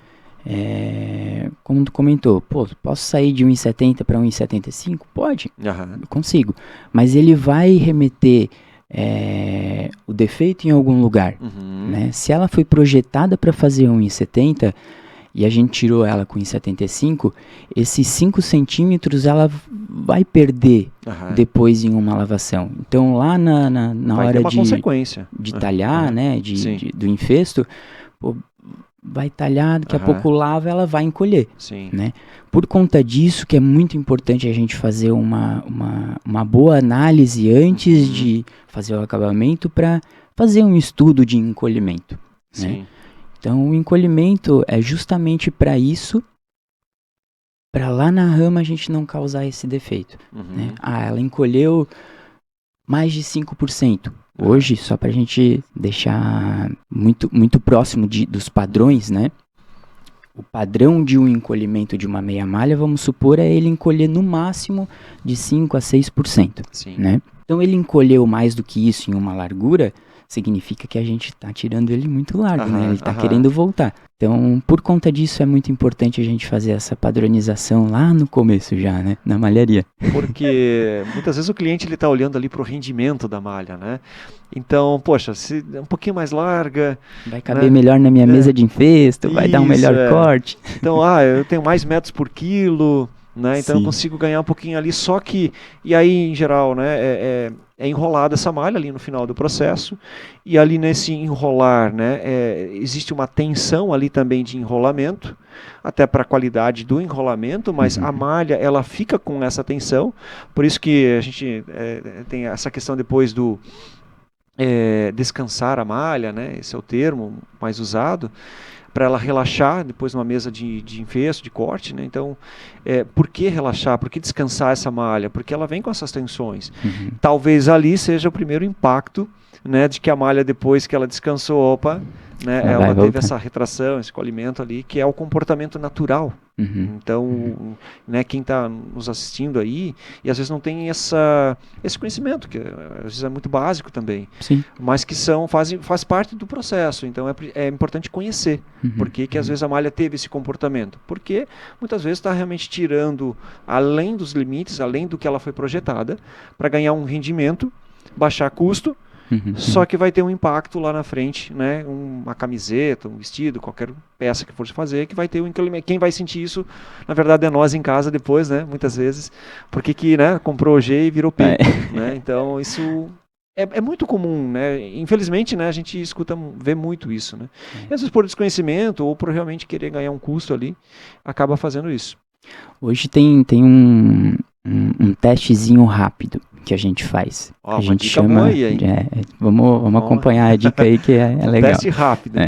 Como tu comentou, posso sair de 1,70 para 1,75? Pode, consigo. Mas ele vai remeter o defeito em algum lugar, né? Se ela foi projetada para fazer 1,70 e a gente tirou ela com 1,75, esses 5 centímetros ela vai perder depois em uma lavação. Então lá na hora de talhar, né, do infesto, vai talhar, daqui a pouco lava, ela vai encolher. Né? Por conta disso que é muito importante a gente fazer uma boa análise antes de fazer o acabamento para fazer um estudo de encolhimento. Né? Então o encolhimento é justamente para isso, para lá na rama a gente não causar esse defeito. Né? Ela encolheu mais de 5%. Hoje, só para a gente deixar muito, muito próximo dos padrões, né? O padrão de um encolhimento de uma meia malha, vamos supor, é ele encolher no máximo de 5% a 6%. Né? Então, ele encolheu mais do que isso em uma largura, significa que a gente está tirando ele muito largo, né? Ele está querendo voltar. Então, por conta disso, é muito importante a gente fazer essa padronização lá no começo já, né? Na malharia. Porque muitas vezes o cliente está olhando ali para o rendimento da malha, né? Então, poxa, se é um pouquinho mais larga... Vai caber melhor na minha mesa de infesto, vai dar um melhor corte. Então, eu tenho mais metros por quilo, né? Então eu consigo ganhar um pouquinho ali, só que... E aí, em geral, né? É enrolada essa malha ali no final do processo, e ali nesse enrolar, né, existe uma tensão ali também de enrolamento, até para a qualidade do enrolamento, mas a malha, ela fica com essa tensão, por isso que a gente tem essa questão depois do descansar a malha, né, esse é o termo mais usado, para ela relaxar depois numa mesa de infesto, de corte, né? Então, por que relaxar? Por que descansar essa malha? Porque ela vem com essas tensões. Talvez ali seja o primeiro impacto, né, de que a malha, depois que ela descansou, né, ela teve essa retração, esse encolhimento ali, que é o comportamento natural. Então, né, quem está nos assistindo aí, e às vezes não tem esse conhecimento, que às vezes é muito básico também, mas que faz parte do processo. Então é importante conhecer por que às vezes a malha teve esse comportamento. Porque muitas vezes está realmente tirando além dos limites, além do que ela foi projetada, para ganhar um rendimento, baixar custo, só que vai ter um impacto lá na frente, né? Uma camiseta, um vestido, qualquer peça que for fazer, que vai ter um encolhimento. Quem vai sentir isso, na verdade, é nós em casa depois, né? Muitas vezes, porque né, comprou G e virou P. Né? Então, isso é muito comum, né? Infelizmente, né, a gente vê muito isso, né? E às vezes por desconhecimento ou por realmente querer ganhar um custo ali, acaba fazendo isso. Hoje tem um testezinho rápido que a gente faz. A gente chama. Aí, hein? Vamos acompanhar a dica aí que é legal. Teste rápido.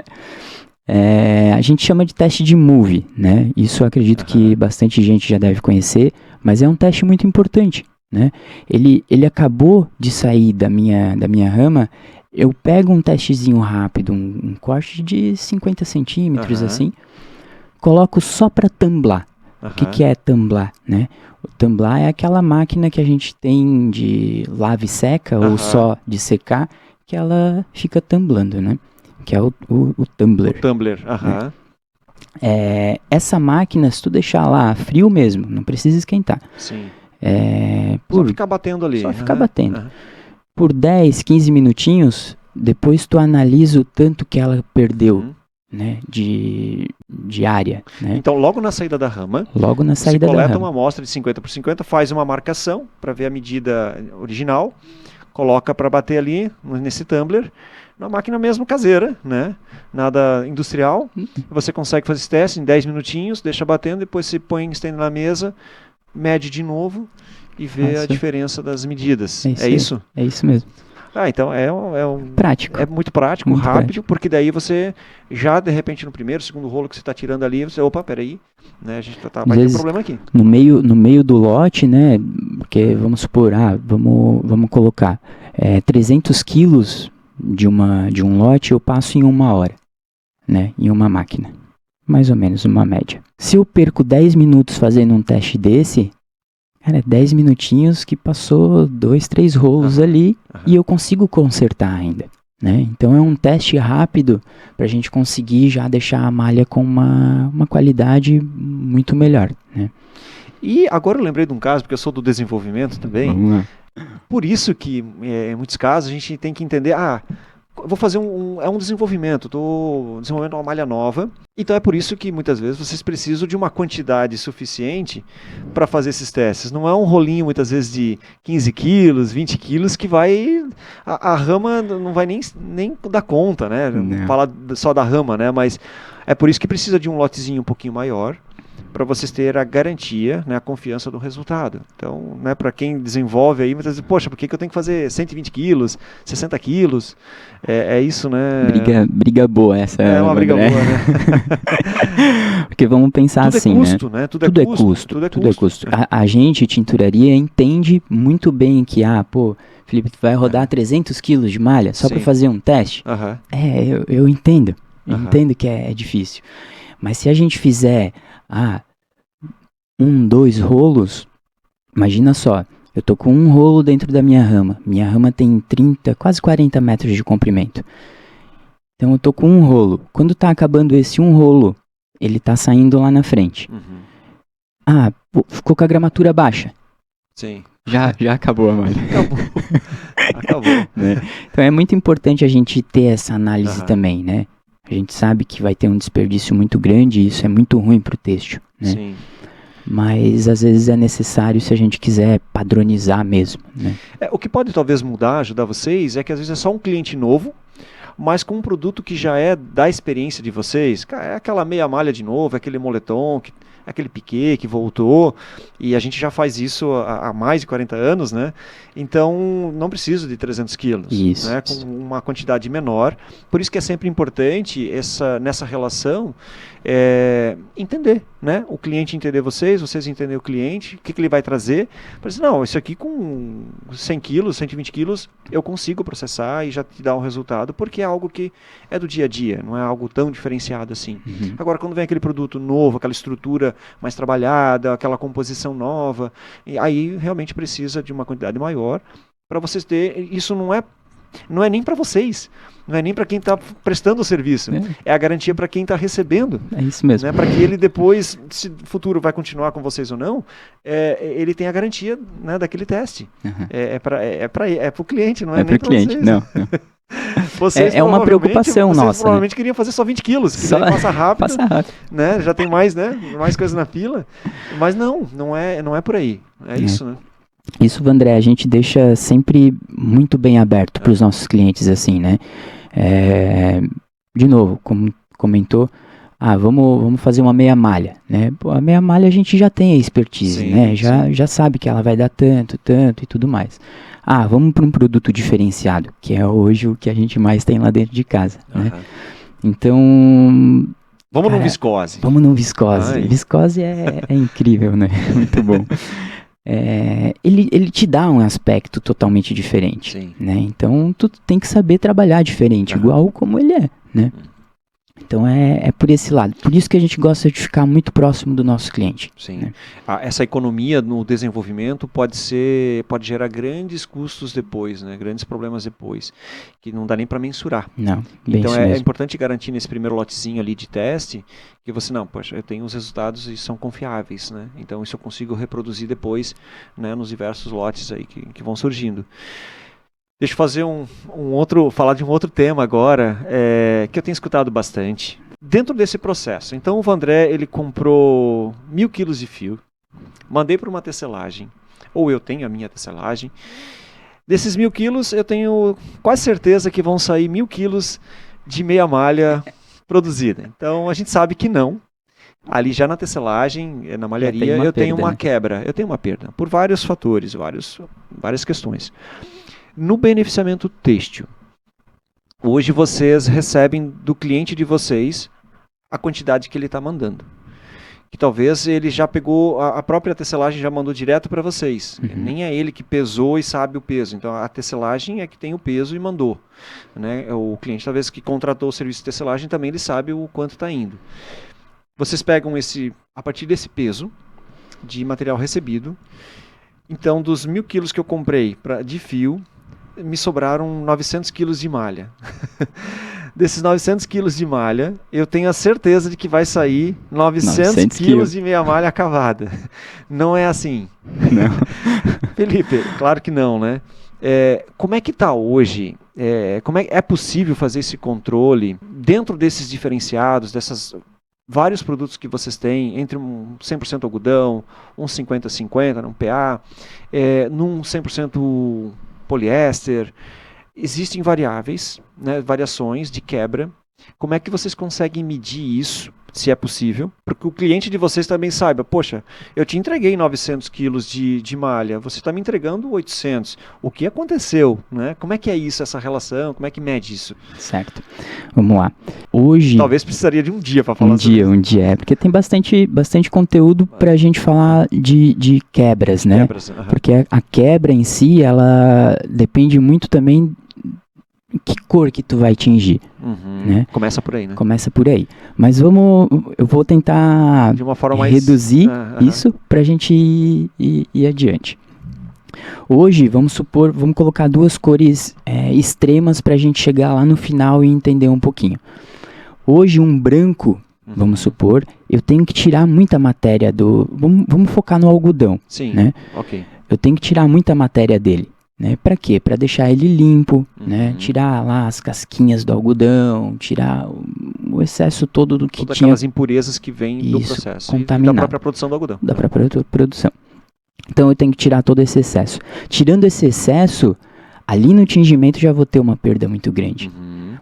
A gente chama de teste de Move, né? Isso eu acredito que bastante gente já deve conhecer, mas é um teste muito importante, né? Ele acabou de sair da minha rama. Eu pego um testezinho rápido, um corte de 50 centímetros, assim, coloco só para tumblar. O que é tumblar, né? O tumblar é aquela máquina que a gente tem de lava e seca, ou só de secar, que ela fica tumblando, né? Que é o tumbler. O tumbler, né? Essa máquina, se tu deixar lá frio mesmo, não precisa esquentar. Sim. Só ficar batendo ali. Só ficar batendo. Por 10, 15 minutinhos, depois tu analisa o tanto que ela perdeu, né, de área. Né? Então, logo na saída da rama, você coleta uma amostra de 50 por 50, faz uma marcação para ver a medida original, coloca para bater ali nesse tumbler, na máquina mesmo caseira, né? Nada industrial. Você consegue fazer esse teste em 10 minutinhos, deixa batendo, depois você põe, estende na mesa, mede de novo e vê a diferença das medidas. É isso? É isso mesmo. Então prático. É muito prático, muito rápido, prático. Porque daí você já, de repente, no primeiro, segundo rolo que você está tirando ali, você, peraí, né, a gente vai ter um problema aqui. No meio do lote, né, porque vamos supor, vamos colocar 300 quilos de um lote, eu passo em 1 hora, né, em uma máquina. Mais ou menos, uma média. Se eu perco 10 minutos fazendo um teste desse, cara, 10 minutinhos que passou 2, 3 rolos ali e eu consigo consertar ainda, né? Então é um teste rápido para a gente conseguir já deixar a malha com uma qualidade muito melhor, né? E agora eu lembrei de um caso, porque eu sou do desenvolvimento também. Vamos lá. Por isso que, em muitos casos, a gente tem que entender, eu vou fazer um desenvolvimento, estou desenvolvendo uma malha nova, então é por isso que muitas vezes vocês precisam de uma quantidade suficiente para fazer esses testes. Não é um rolinho muitas vezes de 15 quilos, 20 quilos que vai, a rama não vai nem dar conta, né? Não falar só da rama, né? Mas é por isso que precisa de um lotezinho um pouquinho maior, para vocês terem a garantia, né, a confiança do resultado. Então, né, para quem desenvolve aí, muitas vezes, poxa, por que eu tenho que fazer 120 quilos, 60 quilos? É isso, né? Briga boa essa. É uma briga boa, né? Porque vamos pensar tudo assim, é custo, né? Tudo é custo. A gente, tinturaria, entende muito bem que, Felipe, tu vai rodar 300 quilos de malha só para fazer um teste? Eu entendo. Eu entendo que é difícil. Mas se a gente fizer 2 rolos, imagina só, eu tô com um rolo dentro da minha rama tem 30, quase 40 metros de comprimento, então eu tô com um rolo, quando tá acabando esse um rolo, ele tá saindo lá na frente, ficou com a gramatura baixa, sim, já acabou a malha. Acabou. Né? Então é muito importante a gente ter essa análise também, né? A gente sabe que vai ter um desperdício muito grande e isso é muito ruim para o têxtil, né? Sim. Mas às vezes é necessário se a gente quiser padronizar mesmo, né? O que pode talvez mudar, ajudar vocês, é que às vezes é só um cliente novo, mas com um produto que já é da experiência de vocês. É aquela meia malha de novo, é aquele moletom, aquele piquê que voltou, e a gente já faz isso há mais de 40 anos, né? Então não preciso de 300 quilos, né? Com uma quantidade menor. Por isso que é sempre importante nessa relação entender, né? O cliente entender vocês entender o cliente, o que ele vai trazer. Para dizer, não, isso aqui com 100 quilos, 120 quilos, eu consigo processar e já te dar um resultado, porque é algo que é do dia a dia, não é algo tão diferenciado assim. Agora, quando vem aquele produto novo, aquela estrutura mais trabalhada, aquela composição nova, e aí realmente precisa de uma quantidade maior para vocês ter. Isso não é nem para vocês, não é nem para quem está prestando o serviço, é a garantia para quem está recebendo. É isso mesmo. Né, para que ele depois, se no futuro vai continuar com vocês ou não, ele tem a garantia, né, daquele teste. É para o cliente, não é nem para vocês. Não. Vocês uma preocupação nossa. Vocês provavelmente queriam fazer só 20 quilos, que daí passa rápido, né? Já tem mais coisas na fila, mas não é por aí. É isso, né? Isso, Vandré, a gente deixa sempre muito bem aberto para os nossos clientes, assim, né? De novo, como comentou, vamos fazer uma meia malha, né? Pô, a meia malha a gente já tem a expertise, Sim, né? sim. Já sabe que ela vai dar tanto e tudo mais. Vamos para um produto diferenciado, que é hoje o que a gente mais tem lá dentro de casa, né? Aham. Então, Vamos no cara, viscose. vamos no viscose. Ai. Viscose é incrível, né? Muito bom. Ele te dá um aspecto totalmente diferente, Sim. né? Então, tu tem que saber trabalhar diferente, Aham. igual como ele é, né? Então, é por esse lado. Por isso que a gente gosta de ficar muito próximo do nosso cliente. Sim. Né? Essa economia no desenvolvimento pode gerar grandes custos depois, né? Grandes problemas depois, que não dá nem para mensurar. Não, bem Então isso é mesmo. importante garantir nesse primeiro lotezinho ali de teste que você, não, poxa, eu tenho os resultados e são confiáveis, né? Então isso eu consigo reproduzir depois, né, nos diversos lotes aí que vão surgindo. Deixa eu fazer falar de um outro tema agora, que eu tenho escutado bastante. Dentro desse processo, então o Vandré, ele comprou 1.000 quilos de fio, mandei para uma tecelagem, ou eu tenho a minha tecelagem. Desses 1.000 quilos, eu tenho quase certeza que vão sair 1.000 quilos de meia malha produzida. Então a gente sabe que não. Ali já na tecelagem, na malharia, eu tenho uma quebra, eu tenho uma perda, por vários fatores, várias questões. No beneficiamento têxtil, hoje vocês recebem do cliente de vocês a quantidade que ele está mandando. Que talvez ele já pegou, a própria tecelagem já mandou direto para vocês. Uhum. Nem é ele que pesou e sabe o peso. Então a tecelagem é que tem o peso e mandou. Né? O cliente, talvez, que contratou o serviço de tecelagem, também ele sabe o quanto está indo. Vocês pegam a partir desse peso de material recebido. Então, dos 1.000 quilos que eu comprei de fio, me sobraram 900 quilos de malha. Desses 900 quilos de malha, eu tenho a certeza de que vai sair 900 quilos de meia malha acabada. Não é assim. Não. Felipe, claro que não, né? Como é que está hoje? É possível fazer esse controle dentro desses diferenciados, desses vários produtos que vocês têm, entre um 100% algodão, um 50-50, um PA, num 100% poliéster? Existem variáveis, né, variações de quebra. Como é que vocês conseguem medir isso, se é possível? Porque o cliente de vocês também saiba, poxa, eu te entreguei 900 quilos de malha, você está me entregando 800. O que aconteceu? Né? Como é que é isso, essa relação? Como é que mede isso? Certo. Vamos lá. Hoje... Talvez precisaria de um dia para falar sobre isso. Um dia, porque tem bastante conteúdo para a gente falar de quebras, né? Porque a quebra em si, ela depende muito também que cor que tu vai tingir, né? Começa por aí, né? Começa por aí. Mas eu vou tentar de uma forma reduzir isso pra gente ir adiante. Hoje, vamos colocar duas cores extremas pra gente chegar lá no final e entender um pouquinho. Hoje, um branco, vamos supor, eu tenho que tirar muita matéria vamos focar no algodão. Sim, né? Ok. Eu tenho que tirar muita matéria dele. Né? Para quê? Para deixar ele limpo, né? Tirar lá as casquinhas do algodão, tirar o excesso todo do que Todas tinha. Aquelas impurezas que vêm do processo e da própria produção do algodão. Da própria produção. Então eu tenho que tirar todo esse excesso. Tirando esse excesso, ali no tingimento já vou ter uma perda muito grande.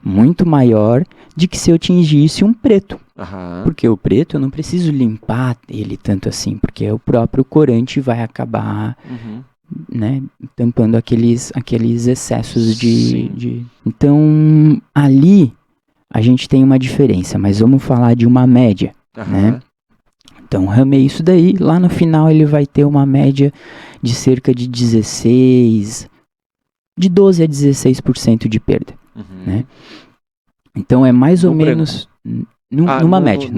Muito maior de que se eu tingisse um preto. Porque o preto eu não preciso limpar ele tanto assim, porque o próprio corante vai acabar... Né, tampando aqueles excessos de... Então, ali a gente tem uma diferença, mas vamos falar de uma média, né? Então, ramei isso daí, lá no final ele vai ter uma média de cerca de 12 a 16% de perda, né? Então, é mais ou menos... Numa média.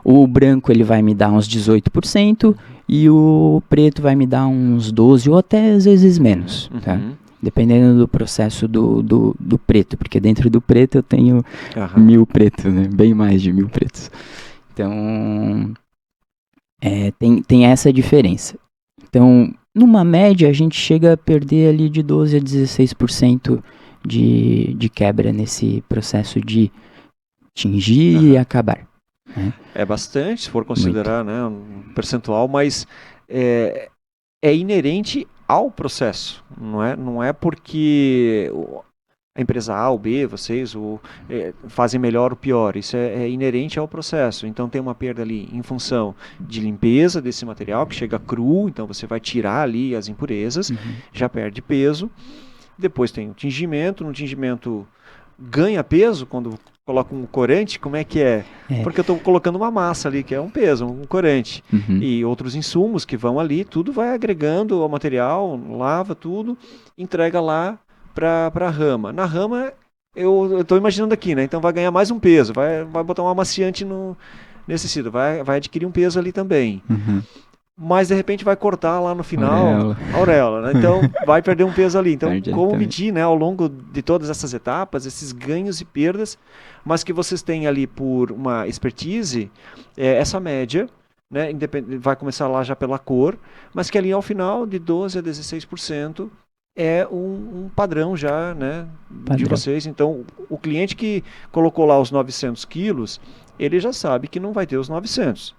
O branco ele vai me dar uns 18% e o preto vai me dar uns 12% ou até às vezes menos, tá? Dependendo do processo do preto, porque dentro do preto eu tenho 1.000 pretos, né? Bem mais de 1.000 pretos. Então, tem essa diferença. Então, numa média a gente chega a perder ali de 12 a 16% de quebra nesse processo de tingir e acabar. Né? É bastante, se for considerar, né, um percentual, mas é inerente ao processo. Não é porque a empresa A ou B, vocês fazem melhor ou pior. Isso é inerente ao processo. Então tem uma perda ali em função de limpeza desse material, que chega cru, então você vai tirar ali as impurezas, já perde peso. Depois tem o tingimento. No tingimento ganha peso quando coloca um corante. Como é que é? Porque eu estou colocando uma massa ali, que é um peso, um corante. E outros insumos que vão ali, tudo vai agregando ao material, lava tudo, entrega lá para a rama. Na rama, eu estou imaginando aqui, né? Então vai ganhar mais um peso, vai botar um amaciante nesse sítio, vai adquirir um peso ali também. Mas de repente vai cortar lá no final a auréola, né? Então vai perder um peso ali. Então, como medir, né, ao longo de todas essas etapas, esses ganhos e perdas, mas que vocês têm ali por uma expertise, essa média, né, vai começar lá já pela cor, mas que ali ao final de 12% a 16% é um padrão já, né, de vocês. Então, o cliente que colocou lá os 900 quilos, ele já sabe que não vai ter os 900.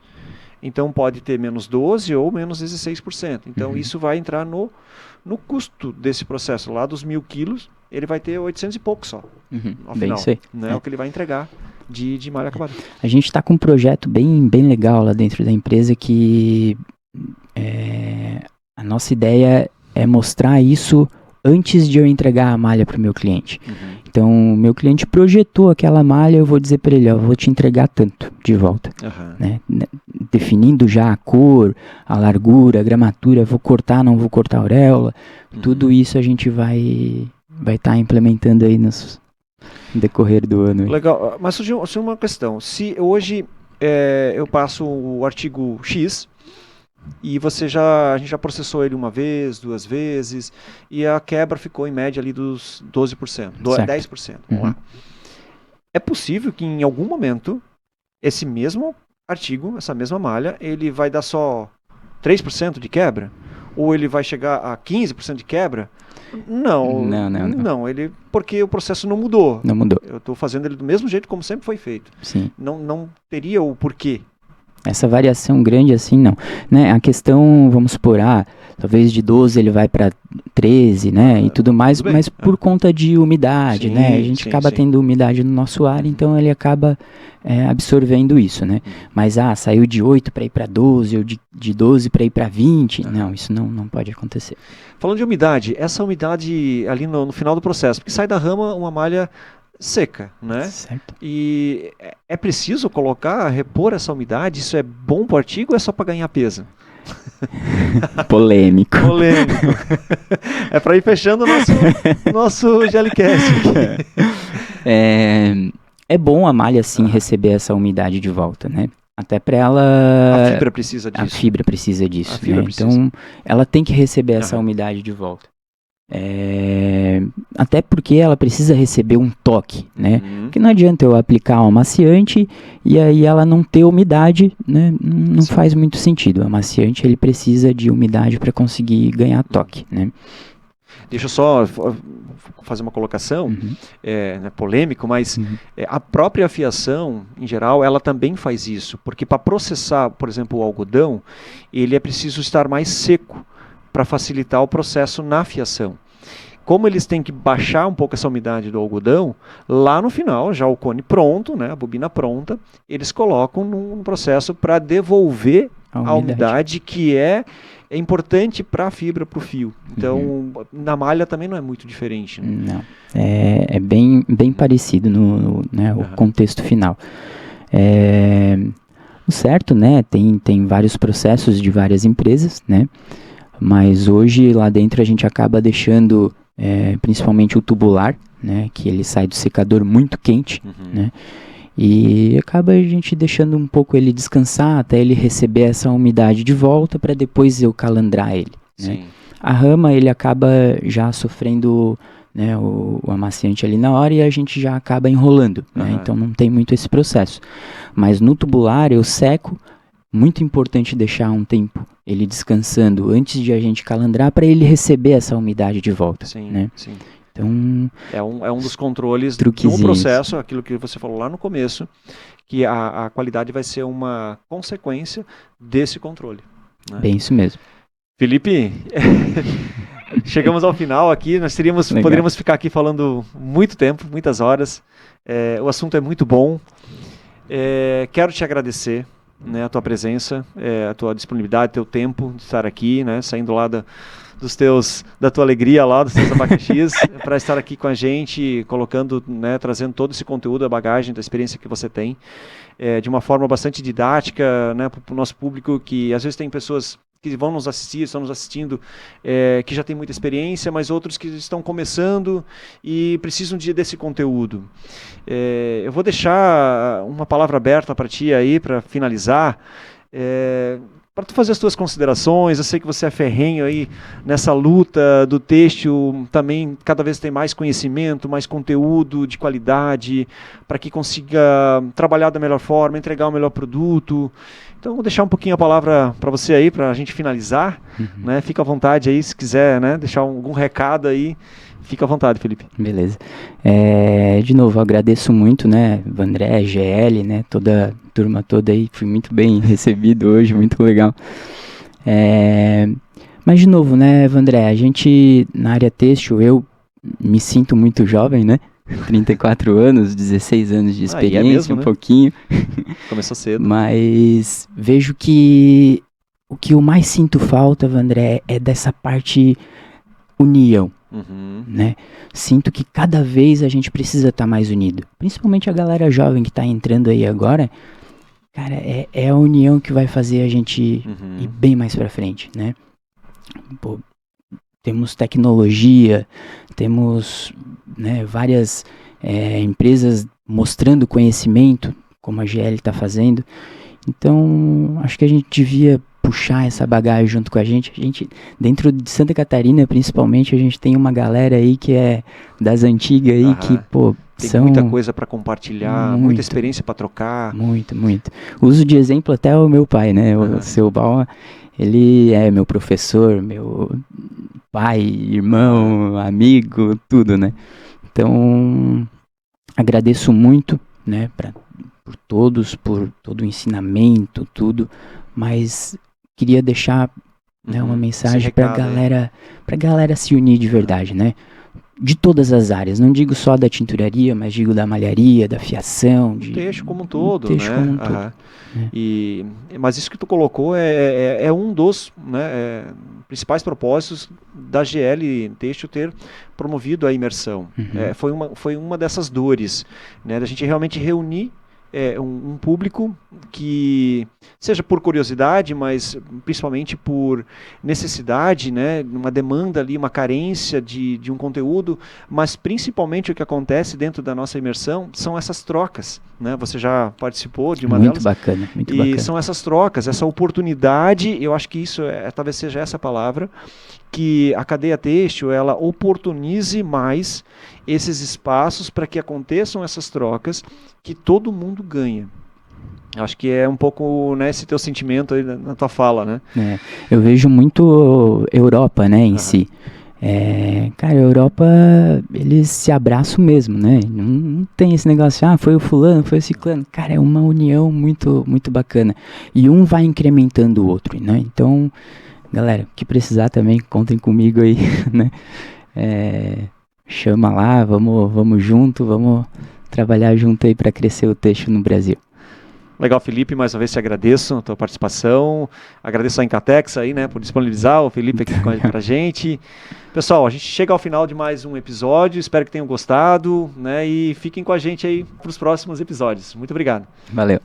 Então, pode ter menos 12% ou menos 16%. Então, isso vai entrar no custo desse processo. Lá dos 1.000 quilos, ele vai ter 800 e pouco só, ao final. Né, é o que ele vai entregar de malha acabada. A gente está com um projeto bem legal lá dentro da empresa que a nossa ideia é mostrar isso antes de eu entregar a malha para o meu cliente. Então, o meu cliente projetou aquela malha, eu vou dizer para ele, eu vou te entregar tanto de volta. Né? Definindo já a cor, a largura, a gramatura, vou cortar, não vou cortar a auréola. Tudo isso a gente vai estar implementando aí no decorrer do ano. Legal, mas surgiu uma questão. Se hoje eu passo o artigo X, e a gente já processou ele uma vez, 2 vezes, e a quebra ficou em média ali dos 12%, 10%. Vamos lá. É possível que em algum momento esse mesmo artigo, essa mesma malha, ele vai dar só 3% de quebra? Ou ele vai chegar a 15% de quebra? Não, porque o processo não mudou. Não mudou. Eu estou fazendo ele do mesmo jeito como sempre foi feito. Sim. Não teria o porquê. Essa variação grande assim, não. Né? A questão, vamos supor, talvez de 12 ele vai para 13, né? E tudo mais, mas por conta de umidade, né? A gente acaba tendo umidade no nosso ar, então ele acaba absorvendo isso, né? Mas, saiu de 8 para ir para 12, ou de 12 para ir para 20, não, isso não pode acontecer. Falando de umidade, essa umidade ali no final do processo, porque sai da rama uma malha seca, né? Certo. E é preciso repor essa umidade? Isso é bom para o artigo ou é só para ganhar peso? Polêmico. É para ir fechando o nosso Jellycast aqui. É bom a malha, sim, receber essa umidade de volta, né? Até para ela... A fibra precisa disso. A fibra precisa disso, né? Então, ela tem que receber essa umidade de volta. Até porque ela precisa receber um toque, né? Porque não adianta eu aplicar um amaciante e aí ela não ter umidade, né? Não faz muito sentido. O amaciante ele precisa de umidade para conseguir ganhar toque, né? Deixa eu só fazer uma colocação, né, polêmico, mas a própria fiação, em geral, ela também faz isso, porque para processar, por exemplo, o algodão, ele é preciso estar mais seco para facilitar o processo na fiação. Como eles têm que baixar um pouco essa umidade do algodão, lá no final, já o cone pronto, né, a bobina pronta, eles colocam num processo para devolver a umidade que é importante para a fibra, para o fio. Então, na malha também não é muito diferente. Né? Não, é bem parecido né, o contexto final. O certo, né, tem vários processos de várias empresas, né, mas hoje lá dentro a gente acaba deixando principalmente o tubular, né, que ele sai do secador muito quente, né, e acaba a gente deixando um pouco ele descansar até ele receber essa umidade de volta para depois eu calandrar ele. Né? A rama ele acaba já sofrendo, né, o amaciante ali na hora e a gente já acaba enrolando, né? Então não tem muito esse processo. Mas no tubular eu seco, muito importante deixar um tempo ele descansando antes de a gente calandrar para ele receber essa umidade de volta. Né? Sim. Então, é um dos controles do processo, aquilo que você falou lá no começo, que a qualidade vai ser uma consequência desse controle. Né? Bem isso mesmo. Felipe, chegamos ao final aqui. Nós poderíamos ficar aqui falando muito tempo, muitas horas. O assunto é muito bom. Quero te agradecer, né, a tua presença, a tua disponibilidade, teu tempo de estar aqui, né, saindo lá da tua alegria lá, dos teus abacaxis, para estar aqui com a gente, colocando, né, trazendo todo esse conteúdo, a bagagem da experiência que você tem, de uma forma bastante didática, né, para o nosso público, que às vezes tem pessoas que vão nos assistir, estão nos assistindo, que já tem muita experiência, mas outros que estão começando e precisam desse conteúdo. Eu vou deixar uma palavra aberta para ti aí, para finalizar, para tu fazer as tuas considerações. Eu sei que você é ferrenho aí nessa luta do têxtil, também cada vez tem mais conhecimento, mais conteúdo de qualidade, para que consiga trabalhar da melhor forma, entregar o melhor produto. Então, vou deixar um pouquinho a palavra para você aí, para a gente finalizar. Né? Fica à vontade aí, se quiser, né, deixar algum recado aí, fica à vontade, Felipe. Beleza. De novo, eu agradeço muito, né, Vandré, GL, né, toda a turma toda aí, fui muito bem recebido hoje, muito legal. Mas, de novo, né, Vandré, a gente, na área têxtil, eu me sinto muito jovem, né, 34 anos, 16 anos de experiência, mesmo, né? Pouquinho. Começou cedo. Mas vejo que o que eu mais sinto falta, Vandré, é dessa parte união. Né? Sinto que cada vez a gente precisa estar mais unido. Principalmente a galera jovem que está entrando aí agora. Cara, é a união que vai fazer a gente ir bem mais pra frente, né? Pô, temos tecnologia, temos, né, várias empresas mostrando conhecimento, como a GL está fazendo. Então, acho que a gente devia puxar essa bagagem junto com a gente. Dentro de Santa Catarina, principalmente, a gente tem uma galera aí que é das antigas aí, que, pô, tem muita coisa para compartilhar, muita experiência para trocar. Muito. Uso de exemplo até o meu pai, né? O seu Bauer, ele é meu professor, meu pai, irmão, amigo, tudo, né? Então, agradeço muito, né, por todos, por todo o ensinamento, tudo, mas queria deixar, né, uma mensagem pra galera se unir de verdade, né? De todas as áreas, não digo só da tinturaria, mas digo da malharia, da fiação, de texto como um todo, texto né? Como um todo. Mas isso que tu colocou é um dos, né, principais propósitos da GL Têxtil ter promovido a imersão. Foi uma dessas dores, né, da gente realmente reunir um público que, seja por curiosidade, mas principalmente por necessidade, né, uma demanda ali, uma carência de um conteúdo, mas principalmente o que acontece dentro da nossa imersão são essas trocas, né? Você já participou de uma delas. Muito bacana. São essas trocas, essa oportunidade, eu acho que isso talvez seja essa palavra, que a cadeia têxtil, ela oportunize mais esses espaços para que aconteçam essas trocas, que todo mundo ganha. Acho que é um pouco, né, esse teu sentimento aí na tua fala, né? Eu vejo muito Europa, né, em si. Cara, a Europa, eles se abraçam mesmo, né? Não tem esse negócio, foi o fulano, foi o ciclano. Cara, é uma união muito, muito bacana. E um vai incrementando o outro, né? Então, galera, que precisar também, contem comigo aí, né? Chama lá, vamos junto, vamos trabalhar junto aí para crescer o têxtil no Brasil. Legal, Felipe, mais uma vez te agradeço a tua participação, agradeço a Incatex aí, né, por disponibilizar o Felipe aqui pra gente. Pessoal, a gente chega ao final de mais um episódio, espero que tenham gostado, né, e fiquem com a gente aí para os próximos episódios. Muito obrigado. Valeu.